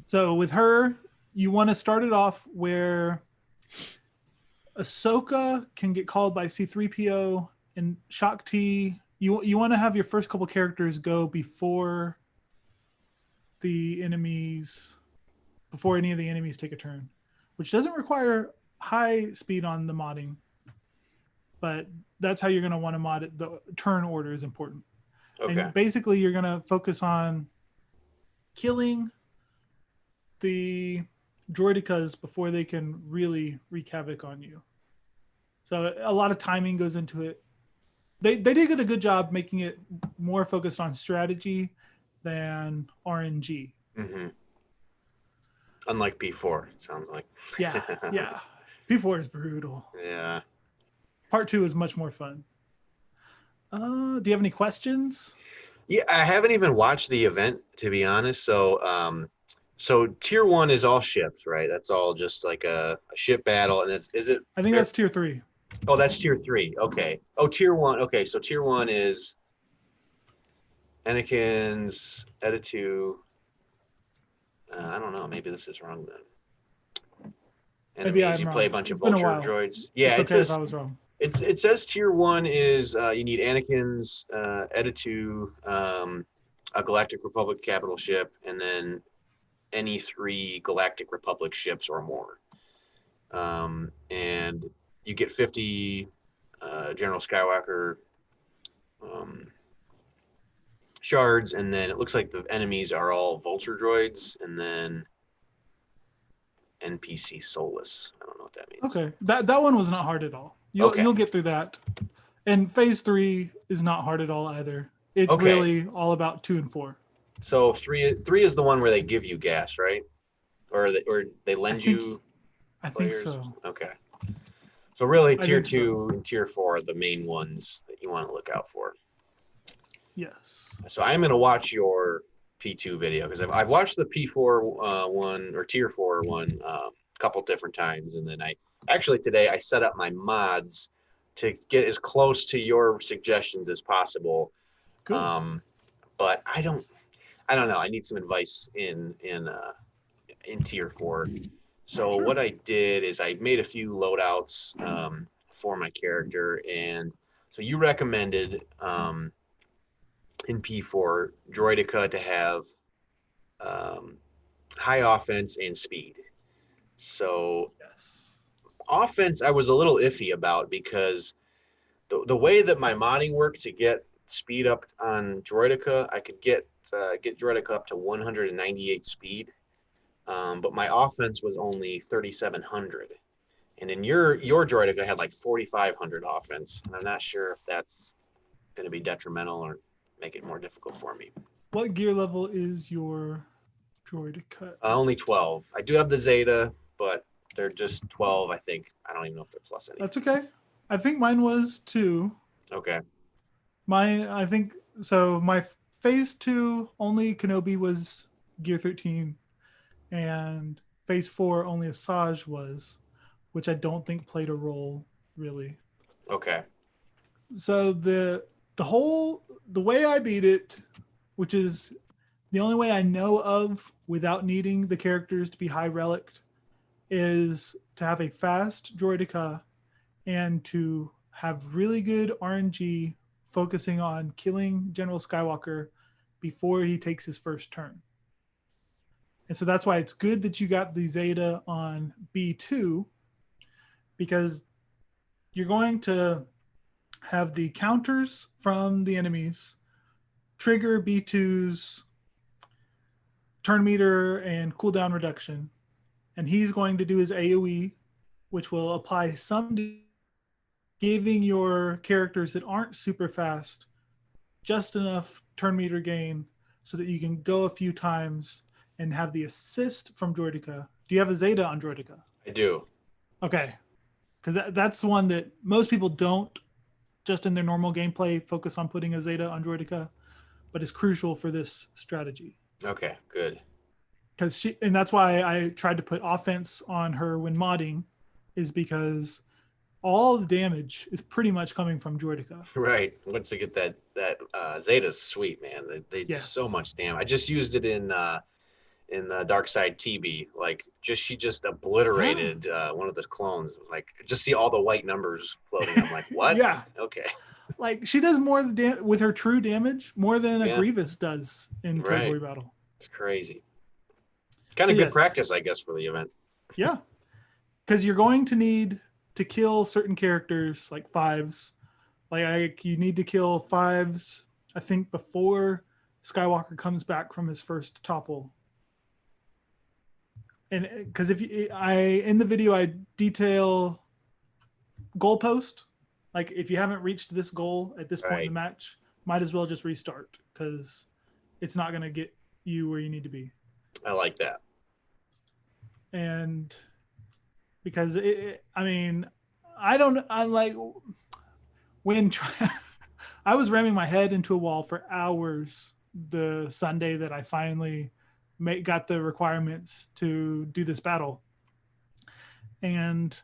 So with her, you want to start it off where Ahsoka can get called by C-3PO and Shaak Ti. You want to have your first couple characters go before any of the enemies take a turn, which doesn't require high speed on the modding, but that's how you're going to want to mod it. The turn order is important. Okay. And basically you're going to focus on killing the droidicas before they can really wreak havoc on you. So a lot of timing goes into it. They did a good job making it more focused on strategy than RNG. Mm-hmm. Unlike P4, it sounds like. Yeah. P4 is brutal. Yeah. Part 2 is much more fun. Do you have any questions? Yeah, I haven't even watched the event, to be honest. So, so tier 1 is all ships, right? That's all just like a ship battle, and is it? I think that's tier 3. Oh, that's tier 3. Okay. Oh, tier 1. Okay, so tier 1 is Anakin's Editu. I don't know. Maybe this is wrong then. Maybe Enemies, you I'm play a wrong. bunch of It's been a vulture while. droids. Yeah, It's okay if I was wrong. It says tier 1 is you need Anakin's Editu, a Galactic Republic capital ship, and then any 3 Galactic Republic ships or more. And you get 50 General Skywalker shards, and then it looks like the enemies are all vulture droids, and then NPC soulless. I don't know what that means. Okay, that one was not hard at all. You'll get through that. And phase 3 is not hard at all either. It's really all about 2 and 4. So 3 is the one where they give you gas, right? Or they lend you. I think players? so. Okay. So really, I tier think 2 and tier 4 are the main ones that you want to look out for. Yes. So I'm going to watch your P2 video because I've watched the P4 one or tier 4 one a couple different times, and then today I set up my mods to get as close to your suggestions as possible. Good. But I don't know. I need some advice in tier 4. So Sure. what I did is I made a few loadouts for my character, and so you recommended in P4 Droidica to have high offense and speed. So Yes. offense, I was a little iffy about because the way that my modding worked to get speed up on Droidica, I could get Droidica up to 198 speed, but my offense was only 3,700. And in your Droidica had like 4,500 offense, and I'm not sure if that's going to be detrimental or make it more difficult for me. What gear level is your Droidica? Only 12. I do have the Zeta, but they're just 12, I think. I don't even know if they're plus anything. That's okay. I think mine was 2. Okay. I think so. My phase 2 only Kenobi was gear 13, and phase 4 only Asajj was, which I don't think played a role really. Okay. So the way I beat it, which is the only way I know of without needing the characters to be high relict, is to have a fast Droidica and to have really good RNG focusing on killing General Skywalker before he takes his first turn. And so that's why it's good that you got the Zeta on B2, because you're going to have the counters from the enemies trigger B2's turn meter and cooldown reduction. And he's going to do his AoE, which will apply some, giving your characters that aren't super fast just enough turn meter gain so that you can go a few times and have the assist from Droidica. Do you have a Zeta on Droidica? I do. Okay. Because that's the one that most people don't, just in their normal gameplay, focus on putting a Zeta on Droidica, but is crucial for this strategy. Okay, good. And that's why I tried to put offense on her when modding, is because all the damage is pretty much coming from Droidica. Right. Once you get that Zeta's sweet, man. They do so much damage. I just used it in Dark Side TB. Like she just obliterated one of the clones. Like just see all the white numbers floating. I'm like, what? Yeah. Okay. Like she does more with her true damage more than a Grievous does in territory battle. It's crazy. Kind of good practice, I guess, for the event. Yeah. Because you're going to need to kill certain characters like 5s. Like you need to kill 5s, I think, before Skywalker comes back from his first topple. And because in the video I detail goalpost, like if you haven't reached this goal at this point in the match, might as well just restart because it's not going to get you where you need to be. I like that. And because I was ramming my head into a wall for hours the Sunday that I finally got the requirements to do this battle. And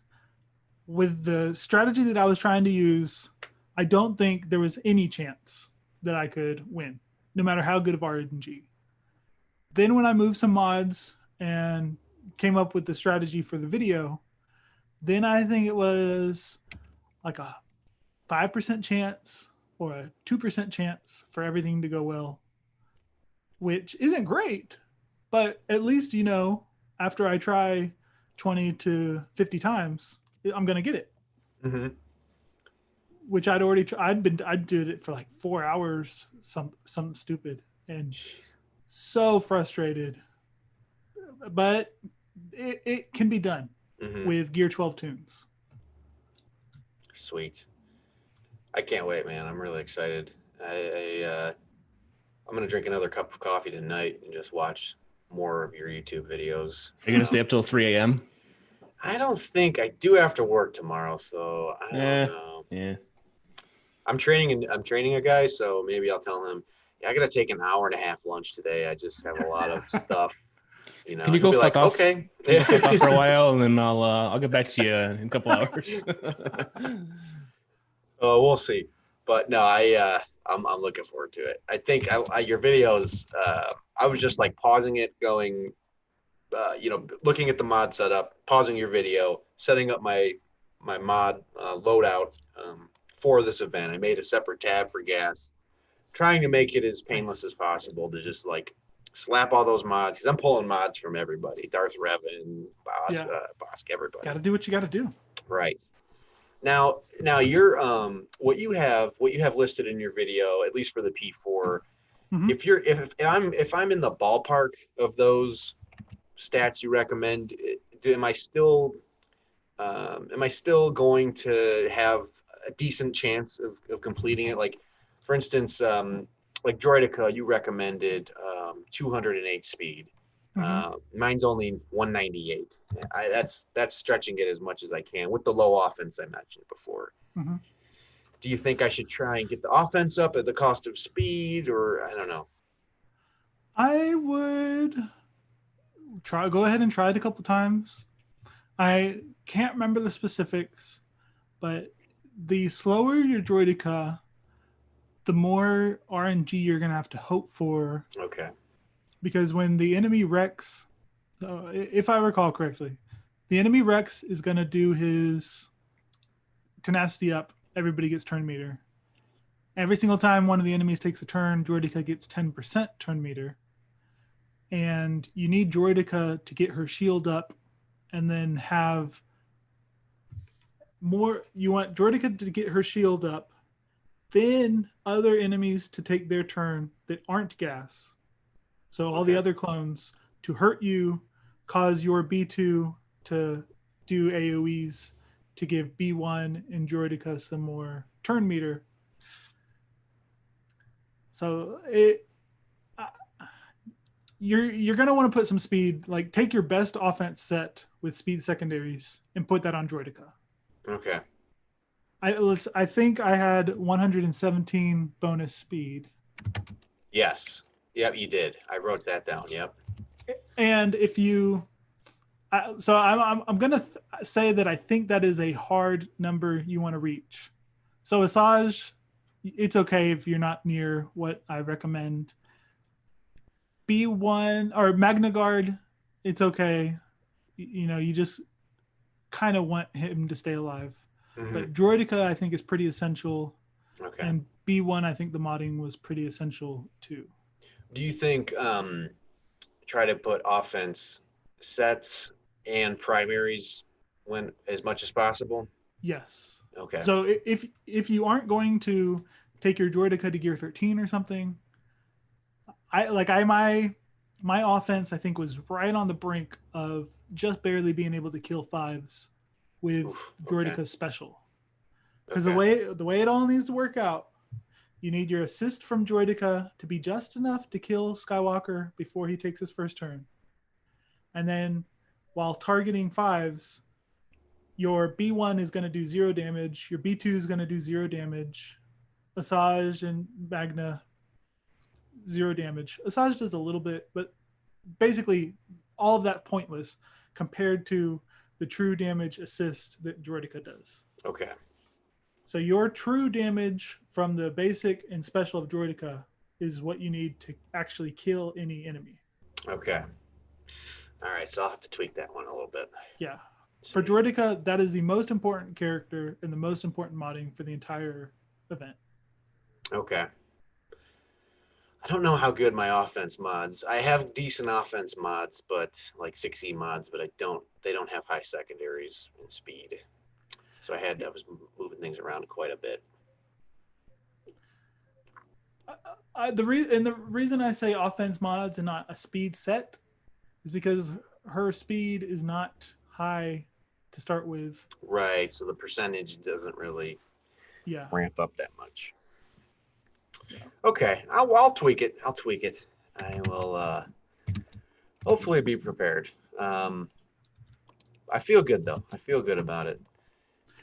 with the strategy that I was trying to use, I don't think there was any chance that I could win, no matter how good of RNG. Then when I moved some mods and came up with the strategy for the video, then I think it was like a 5% chance or a 2% chance for everything to go well, which isn't great, but at least, after I try 20 to 50 times, I'm going to get it. Mm-hmm. Which I'd do it for like 4 hours, something stupid, and so frustrated. But it can be done with Gear 12 tunes. Sweet. I can't wait, man. I'm really excited. I'm gonna drink another cup of coffee tonight and just watch more of your YouTube videos. Are you gonna stay up till 3 a.m.? I don't think I do have to work tomorrow, so I don't know. Yeah. I'm training a guy, so maybe I'll tell him, I gotta take an hour and a half lunch today. I just have a lot of stuff. Can you go fuck off? Okay. Fuck off for a while, and then I'll get back to you in a couple hours. We'll see. But no, I'm looking forward to it. I think your videos. I was just like pausing it, going, looking at the mod setup, pausing your video, setting up my mod loadout for this event. I made a separate tab for gas, trying to make it as painless as possible to just like slap all those mods because I'm pulling mods from everybody. Darth Revan, Yeah. Bosk, everybody. Got to do what you got to do. Right. Now you're what you have listed in your video, at least for the P4. Mhm. If I'm in the ballpark of those stats you recommend, am I still going to have a decent chance of completing it? Like, for instance, like Droidica, you recommended 208 speed. Mine's only 198. That's stretching it as much as I can with the low offense I mentioned before. Mhm. Do you think I should try and get the offense up at the cost of speed, or I don't know? I would go ahead and try it a couple times. I can't remember the specifics, but the slower your Droidica, the more RNG you're going to have to hope for. Okay. Because when the enemy Rex, if I recall correctly, the enemy Rex is going to do his tenacity up. Everybody gets turn meter. Every single time one of the enemies takes a turn, Droidica gets 10% turn meter. And you need Droidica to get her shield up and then have more. You want Droidica to get her shield up, then other enemies to take their turn that aren't gas. So all the other clones to hurt you, cause your B2 to do AoEs to give B1 and Droidica some more turn meter. So you're gonna want to put some speed. Like, take your best offense set with speed secondaries and put that on Droidica. Okay. I think I had 117 bonus speed. Yes. Yep, you did. I wrote that down. Yep. And if you, so I'm gonna say that I think that is a hard number you want to reach. So Asajj, it's okay if you're not near what I recommend. B1 or Magna Guard, it's okay. You know, you just kind of want him to stay alive. But Droidica, I think, is pretty essential. Okay. And B1, I think the modding was pretty essential too. Do you think try to put offense sets and primaries when as much as possible? Yes. Okay. So if you aren't going to take your Droidica to gear 13 or something, my offense I think was right on the brink of just barely being able to kill fives with Droidica's special. Because the way it all needs to work out, you need your assist from Droidica to be just enough to kill Skywalker before he takes his first turn. And then while targeting fives, your B1 is going to do 0 damage, your B2 is going to do 0 damage, Asajj and Magna 0 damage. Asajj does a little bit, but basically all of that pointless compared to the true damage assist that Droidica does. Okay. So your true damage from the basic and special of Droidica is what you need to actually kill any enemy. Okay. All right, so I'll have to tweak that one a little bit. Yeah. For Droidica, that is the most important character and the most important modding for the entire event. Okay. I don't know how good my offense mods. I have decent offense mods, but like 6E mods, but they don't have high secondaries and speed. So I was moving things around quite a bit. The reason I say offense mods and not a speed set is because her speed is not high to start with. Right, so the percentage doesn't really ramp up that much. Yeah. Okay, I'll tweak it. I will hopefully be prepared. I feel good though. I feel good about it.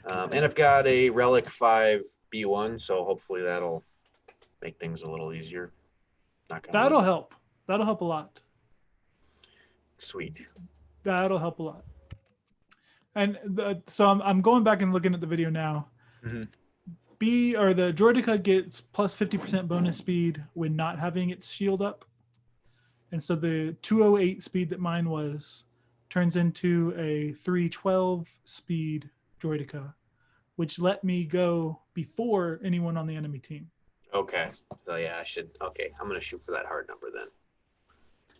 And I've got a Relic 5 B1, so hopefully that'll make things a little easier. That'll help. That'll help a lot. Sweet. That'll help a lot. And so I'm going back and looking at the video now. Mm-hmm. The Droidica gets plus 50% bonus speed when not having its shield up. And so the 208 speed that mine was turns into a 312 speed Droidica, which let me go before anyone on the enemy team. Okay. So yeah, I'm going to shoot for that hard number then.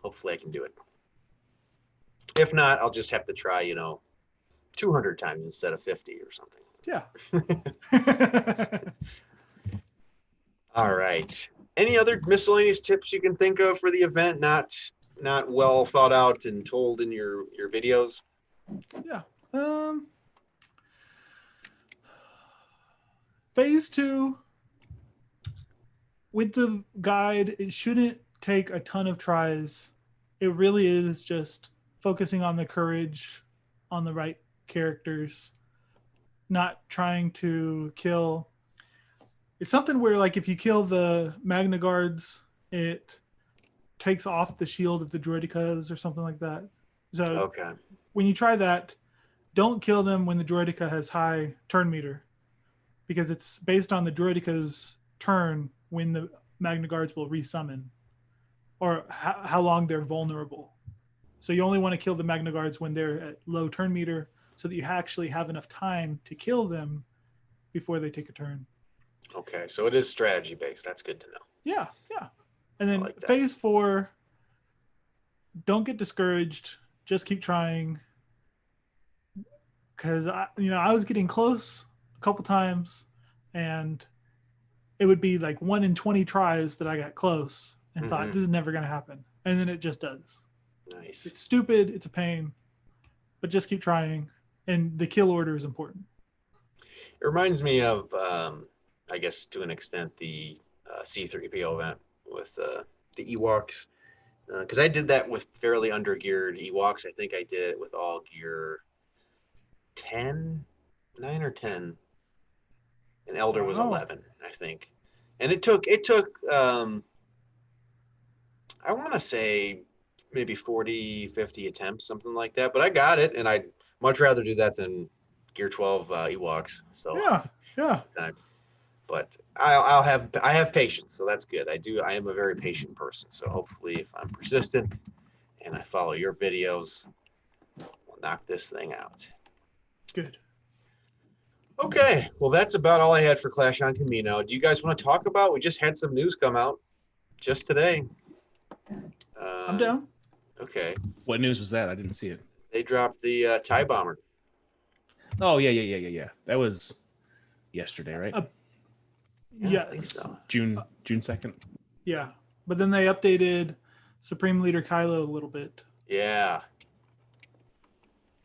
hopefully I can do it. If not, I'll just have to try, 200 times instead of 50 or something. Yeah. All right. Any other miscellaneous tips you can think of for the event? Not well thought out and told in your videos. Yeah. Phase 2 with the guide, it shouldn't take a ton of tries. It really is just focusing on the courage, on the right characters, not trying to kill. It's something where, like, if you kill the Magna Guards, it takes off the shield of the Droidicas or something like that. So Okay. when you try that, don't kill them when the Droidica has high turn meter, because it's based on the Droidica's turn when the Magna Guards will resummon, or how long they're vulnerable. So you only want to kill the Magna Guards when they're at low turn meter, so that you actually have enough time to kill them before they take a turn. Okay, so it is strategy based. That's good to know. Yeah, yeah. And then like that. phase 4, don't get discouraged. Just keep trying. Because I was getting close a couple times, and it would be like 1 in 20 tries that I got close and thought, this is never going to happen. And then it just does. Nice. It's stupid. It's a pain. But just keep trying. And the kill order is important. It reminds me of, I guess to an extent, the C-3PO event with the Ewoks. Because I did that with fairly undergeared Ewoks. I think I did it with all gear 9 or 10. And Elder was 11, I think. And it took I want to say maybe 40, 50 attempts, something like that. But I got it, and I'd much rather do that than Gear 12 Ewoks. So Yeah. But I have patience, so that's good. I am a very patient person. So hopefully, if I'm persistent and I follow your videos, we'll knock this thing out. Good. Okay, well, that's about all I had for Clash on Kamino. Do you guys want to talk about? We just had some news come out just today. I'm down. Okay. What news was that? I didn't see it. They dropped the TIE Bomber. Oh, yeah. That was yesterday, right? Yeah, I think Yes. so. June 2nd. Yeah. But then they updated Supreme Leader Kylo a little bit. Yeah.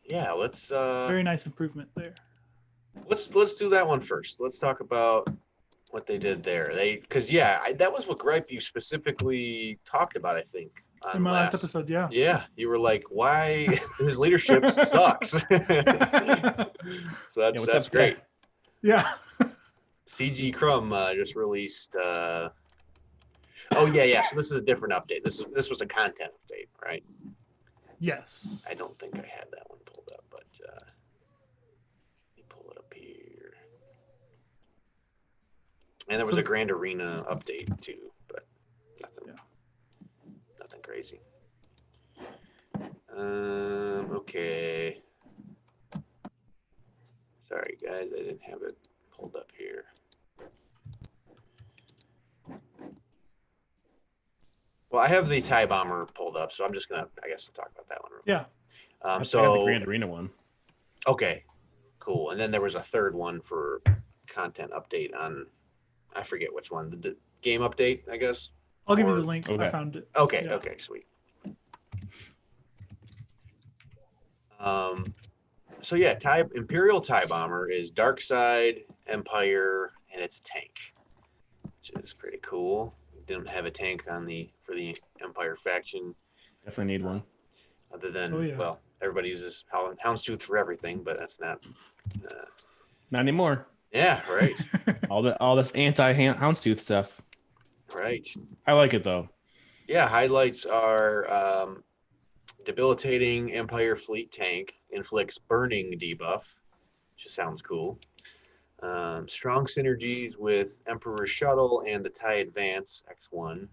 Yeah, let's Very nice improvement there. let's do that one first. Let's talk about what they did there. That was what gripe you specifically talked about, I think. In my last episode, yeah. Yeah, you were like, "Why his leadership sucks." So that's great. Yeah. CG Crumb just released. Oh yeah. So this is a different update. This was a content update, right? Yes. I don't think I had that one pulled up, but let me pull it up here. And there was a Grand Arena update too, but nothing crazy. Okay. Sorry guys, I didn't have it pulled up here. Well, I have the TIE Bomber pulled up, so I'm just gonna, I guess, talk about that one. Yeah. I have So the Grand Arena one. Okay, cool. And then there was a third one for content update on, I forget which one, the game update, I guess. I'll give you the link. Okay. I found it. Okay, Yeah. okay, sweet. So yeah, Imperial TIE Bomber is Dark Side, Empire, and it's a tank, which is pretty cool. Didn't have a tank for the Empire faction. Definitely need one. Other than, Oh, yeah. well, everybody uses Houndstooth for everything, but that's not. Not anymore. Yeah, right, All this anti-Houndstooth stuff. right. I like it though. Yeah, highlights are debilitating Empire fleet tank, inflicts burning debuff, which just sounds cool. Strong synergies with Emperor Shuttle and the TIE Advance X1.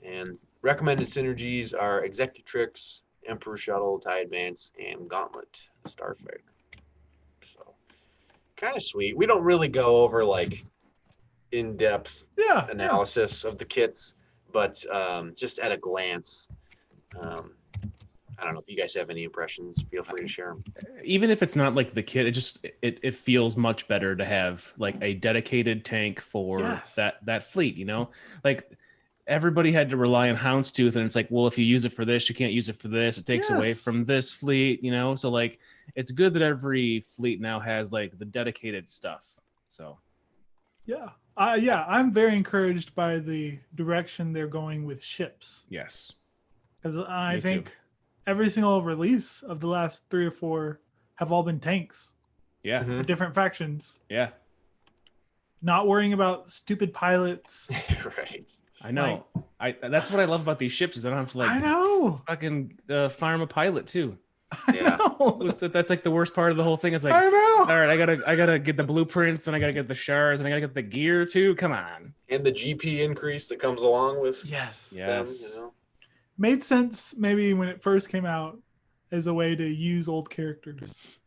And recommended synergies are Executrix, Emperor Shuttle, TIE Advance, and Gauntlet Starfighter. So kind of sweet. We don't really go over like in-depth Yeah. analysis of the kits, but just at a glance, I don't know if you guys have any impressions. Feel free to share them. Even if it's not like the kit, it feels much better to have like a dedicated tank for Yes. that fleet, you know? Like everybody had to rely on Houndstooth, and it's like, well, if you use it for this, you can't use it for this. It takes away Yes. from this fleet, you know? So like it's good that every fleet now has like the dedicated stuff. So Yeah. I'm very encouraged by the direction they're going with ships. yes. Because I Me think too. every single release of the last 3 or 4 have all been tanks Yeah. Mhm. for different factions. Yeah. Not worrying about stupid pilots. Right. I know. That's what I love about these ships is I don't have to I like know. fucking farm a pilot too. Yeah. That's like the worst part of the whole thing. It's like, I know. all right, I gotta get the blueprints, then I gotta get the shards, and I gotta get the gear too. Come on. And the GP increase that comes along with Yes. them, Yes. you know. Made sense maybe when it first came out as a way to use old characters.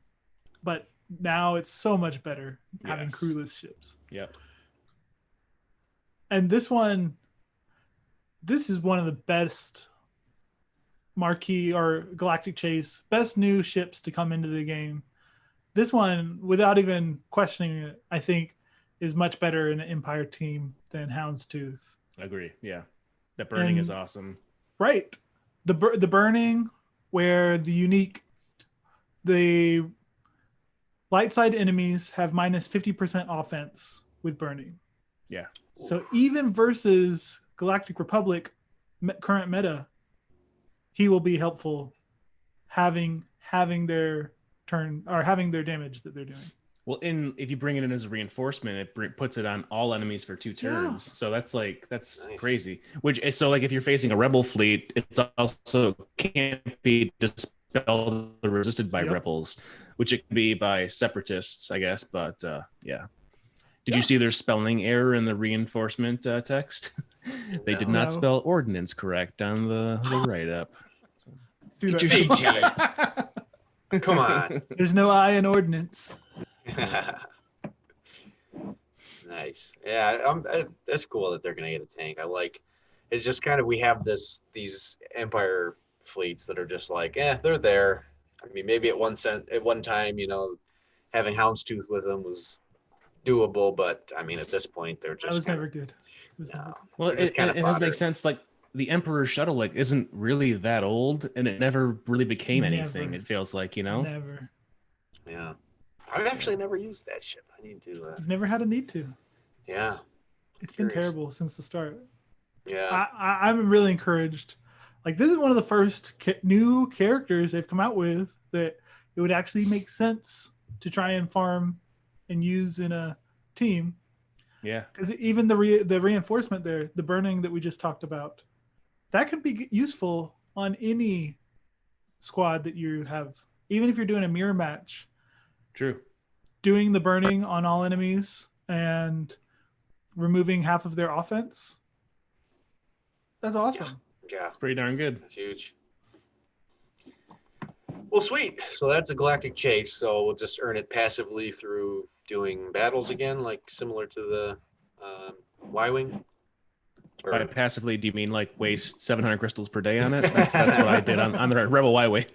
But now it's so much better having Yes. crewless ships. Yep. And this is one of the best marquee or Galactic Chase, best new ships to come into the game. This one, without even questioning it, I think is much better in an Empire team than Houndstooth. Agree. Yeah. The burning is And- awesome. Right. The burning, where the light side enemies have minus 50% offense with burning. Yeah. So even versus Galactic Republic current meta, he will be helpful having their turn or having their damage that they're doing. Well, if you bring it in as a reinforcement, it puts it on all enemies for 2 turns. So that's Nice. crazy. Which is so like if you're facing a rebel fleet, it's also can't be dispelled or resisted by Yep. rebels, which it can be by separatists, I guess. But yeah. Did Yeah. you see their spelling error in the reinforcement text? They did not No. spell ordnance correct on the write up. See that? CG. Come on. There's no I in ordnance. Nice. Yeah, that's cool that they're gonna get a tank. I like. It's just kind of we have these Empire fleets that are just like, they're there. I mean, maybe at one time, you know, having Houndstooth with them was doable, but I mean, at this point, they're just That was kind never of, good. It was never no. good. Well, They're just it kind of does fodder. make sense. Like the Emperor's shuttle, like isn't really that old, and it never really became anything. Never. It feels like, you know. Never. Yeah. I've actually never used that ship. I need to. You've never had a need to. Yeah. It's been Curious. terrible since the start. Yeah. I'm really encouraged. Like this is one of the first new characters they've come out with that it would actually make sense to try and farm and use in a team. Yeah. Because even the reinforcement there, the burning that we just talked about, that could be useful on any squad that you have. Even if you're doing a mirror match, True. doing the burning on all enemies and removing half of their offense. That's awesome. Yeah. It's pretty darn good. That's huge. Well, sweet. So that's a galactic chase. So we'll just earn it passively through doing battles again, like similar to the Y-wing. By passively, do you mean like waste 700 crystals per day on it? That's what I did on the Rebel Y-Wing.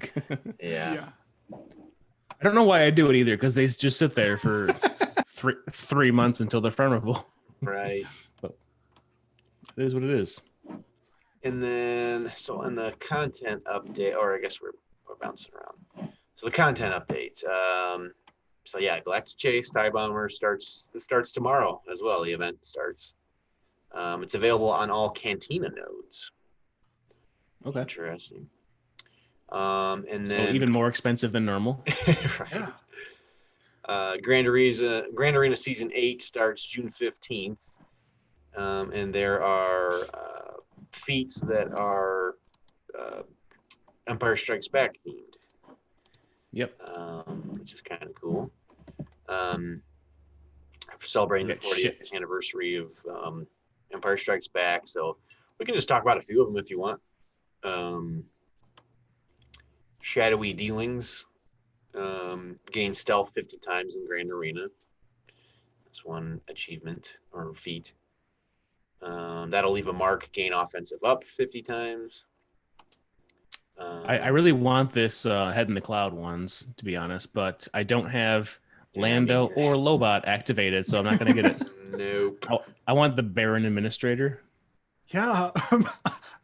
Yeah. I don't know why I do it either, because they just sit there for 3 months until they're farmable. Right. But it is what it is. And then, so in the content update, or I guess we're bouncing around. So the content update. So yeah, Galactic Chase TIE Bomber starts tomorrow as well. The event starts. It's available on all Cantina nodes. Okay. Interesting. And then So even more expensive than normal. right. Grand Arena Season 8 starts June 15th. And there are feats that are Empire Strikes Back themed. Yep. Which is kind of cool. Celebrating the Yeah, 40th anniversary of Empire Strikes Back. So we can just talk about a few of them if you want. Shadowy Dealings. Gain stealth 50 times in Grand Arena. That's one achievement or feat. That'll leave a mark. Gain offensive up 50 times. I really want this Head in the Cloud ones, to be honest, but I don't have Lando or Lobot activated, so I'm not going to get it. Nope. I want the Baron Administrator. Yeah.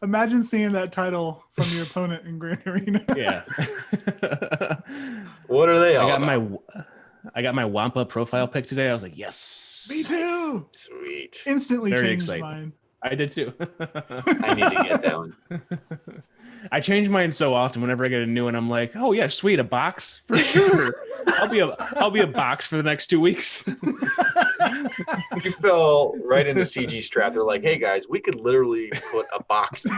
Imagine seeing that title from your opponent in Grand Arena. Yeah. What are they all about? I got my Wampa profile pic today. I was like, yes. Me too. Sweet. Instantly Very changed exciting. mine. I did too. I need to get that one. I change mine so often. Whenever I get a new one, I'm like, "Oh yeah, sweet, a box for sure." I'll be a box for the next 2 weeks. You fell right into CG strap. They're like, "Hey guys, we could literally put a box in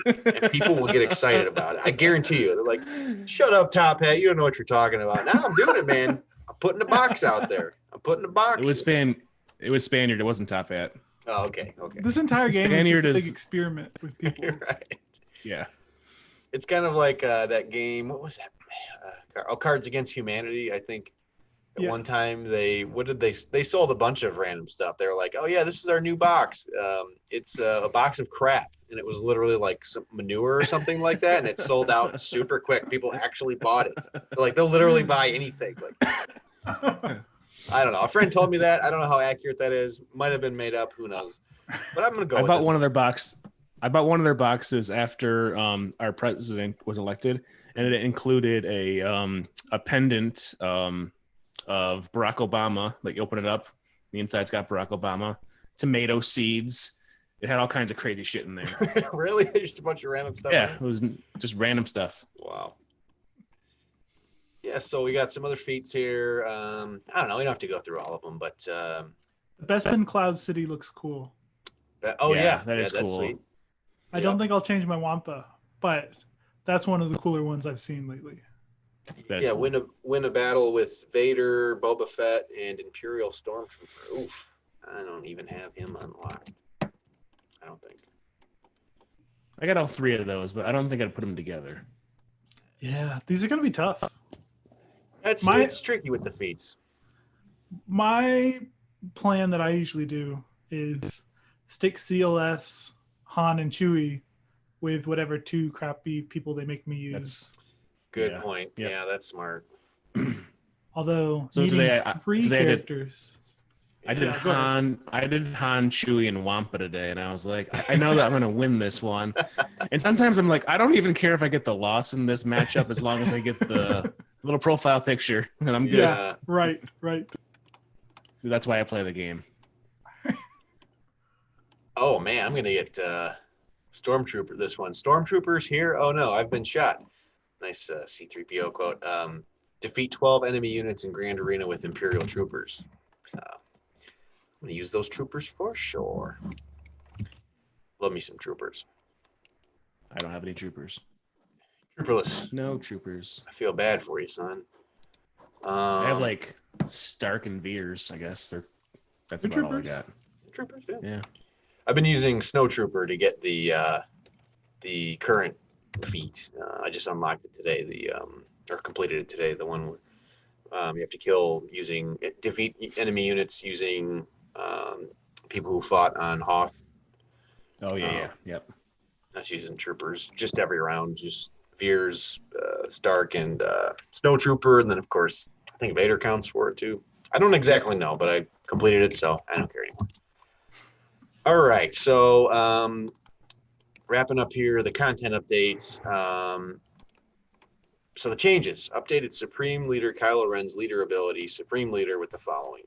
the game, and people will get excited about it. I guarantee you." They're like, "Shut up, Top Hat. You don't know what you're talking about." Now I'm doing it, man. I'm putting a box out there. I'm putting a box. It was Spaniard. It wasn't Top Hat. Oh, okay. Okay. This entire game is Spaniard just a is- big experiment with people. Right. Yeah. It's kind of like that game. What was that? Cards Against Humanity. I think at Yeah. one time they sold a bunch of random stuff. They were like, "Oh yeah, this is our new box. It's a box of crap," and it was literally like some manure or something like that, and it sold out super quick. People actually bought it. They'll literally buy anything. Like, I don't know. A friend told me that. I don't know how accurate that is. Might have been made up. Who knows? But I'm gonna go. I with bought it. one of their I bought one of their boxes after our president was elected, and it included a pendant of Barack Obama. Like you open it up, the inside's got Barack Obama, tomato seeds. It had all kinds of crazy shit in there. Really? Just a bunch of random stuff. Yeah, it was just random stuff. Wow. Yeah, so we got some other feats here. I don't know. We don't have to go through all of them, but Bespin Cloud City looks cool. Yeah, that is that's cool. sweet. I don't think I'll change my Wampa, but that's one of the cooler ones I've seen lately. That's cool. Win a battle with Vader, Boba Fett, and Imperial Stormtrooper. Oof. I don't even have him unlocked. I don't think. I got all 3 of those, but I don't think I'd put them together. Yeah, these are going to be tough. It's tricky with the feats. My plan that I usually do is stick CLS, Han, and Chewie with whatever 2 crappy people they make me use. That's Good point. Yep. Yeah, that's smart. Although So needing today 3 today characters. I did Yeah, go ahead. I did Han, Chewie, and Wampa today, and I was like, I know that I'm gonna win this one. And sometimes I'm like, I don't even care if I get the loss in this matchup as long as I get the little profile picture, and I'm good. Yeah. Right. That's why I play the game. Oh man, I'm gonna get Stormtrooper this one. Stormtroopers here. Oh no, I've been shot. Nice C-3PO quote. Defeat 12 enemy units in Grand Arena with Imperial troopers. So I'm gonna use those troopers for sure. Love me some troopers. I don't have any troopers. Trooperless. No troopers. I feel bad for you, son. I have like Stark and Veers, I guess. That's They're Oh, about all I troopers. got. troopers. Yeah. I've been using Snowtrooper to get the current feat. I just unlocked it today. Or completed it today. The one where you have to defeat enemy units using people who fought on Hoth. Oh yeah. Yep. Not using troopers. Just every round, just Veers, Stark, and Snowtrooper, and then of course I think Vader counts for it too. I don't exactly know, but I completed it, so I don't care anymore. All right, so wrapping up here, the content updates. So the changes: updated Supreme Leader Kylo Ren's leader ability, Supreme Leader, with the following: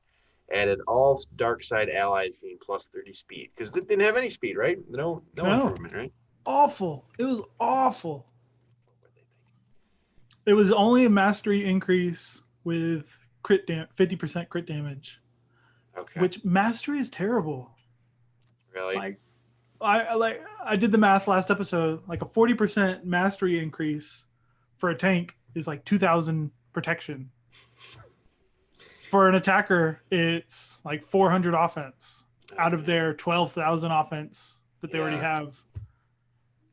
added all dark side allies gain plus 30 speed, because it didn't have any speed, right? No improvement, right? Awful. It was awful. It was only a mastery increase with 50% crit damage, Okay. which mastery is terrible. Really? Like, I did the math last episode. Like a 40% mastery increase for a tank is like 2,000 protection. For an attacker, it's like 400 offense out of their 12,000 offense that they already Yeah. have.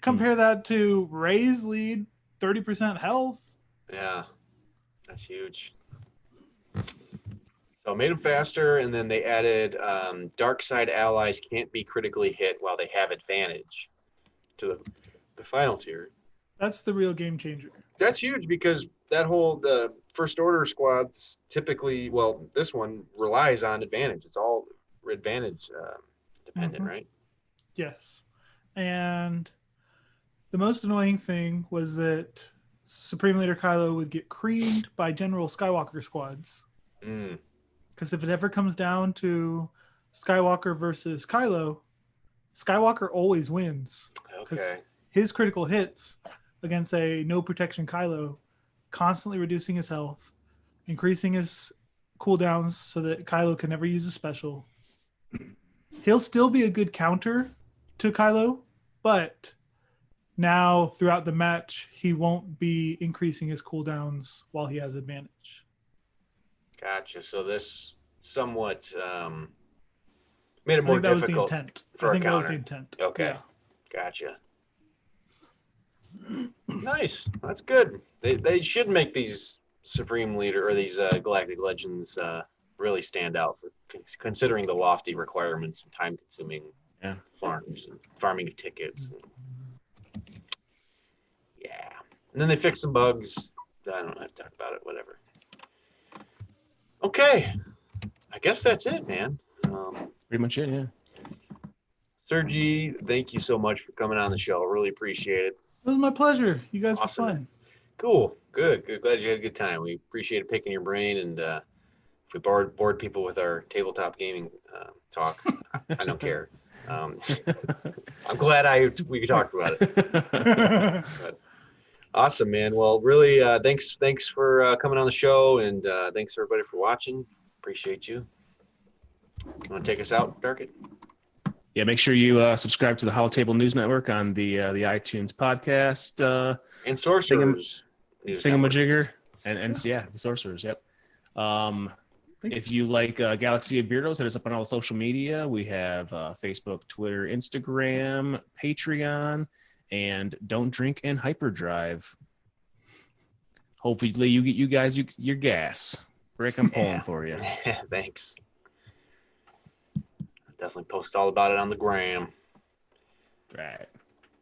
Compare that to Ray's lead, 30% health. Yeah, that's huge. So made them faster, and then they added dark side allies can't be critically hit while they have advantage to the final tier. That's the real game changer. That's huge because the first order squads typically, well, this one relies on advantage. It's all advantage dependent, Mhm. right? Yes. And the most annoying thing was that Supreme Leader Kylo would get creamed by General Skywalker squads. Mm, Because if it ever comes down to Skywalker versus Kylo, Skywalker always wins. Because okay. his critical hits against a no protection Kylo, constantly reducing his health, increasing his cooldowns so that Kylo can never use a special. He'll still be a good counter to Kylo, but now throughout the match, he won't be increasing his cooldowns while he has advantage. Gotcha. So this somewhat made it I more think that was the difficult intent. for I a think that was the counter. intent. Okay. Yeah. Gotcha. Nice. That's good. They should make these Supreme Leader or these Galactic Legends really stand out for considering the lofty requirements and time-consuming Yeah. farms and farming tickets. Yeah. And then they fix some bugs. I don't have to talk about it. Whatever. Okay. I guess that's it, man. Pretty much it, yeah. Sergi, thank you so much for coming on the show. Really appreciate it. It was my pleasure. You guys Awesome, were man. fun. Cool. Good. Glad you had a good time. We appreciate picking your brain, and if we bored people with our tabletop gaming talk, I don't care. I'm glad we talked about it. But, awesome, man. Well, really, thanks for coming on the show, and thanks everybody for watching. Appreciate you. Want to take us out, Darkit? Yeah, make sure you subscribe to the Holotable News Network on the iTunes podcast. And Sorcerers. News Network. Thingamajigger and yeah, the Sorcerers. Yep. If you like Galaxy of Beardos, hit us up on all the social media. We have Facebook, Twitter, Instagram, Patreon, and Don't Drink and Hyperdrive. Hopefully, you guys your gas. Rick, I'm pulling for you. Thanks. Definitely post all about it on the gram. Right.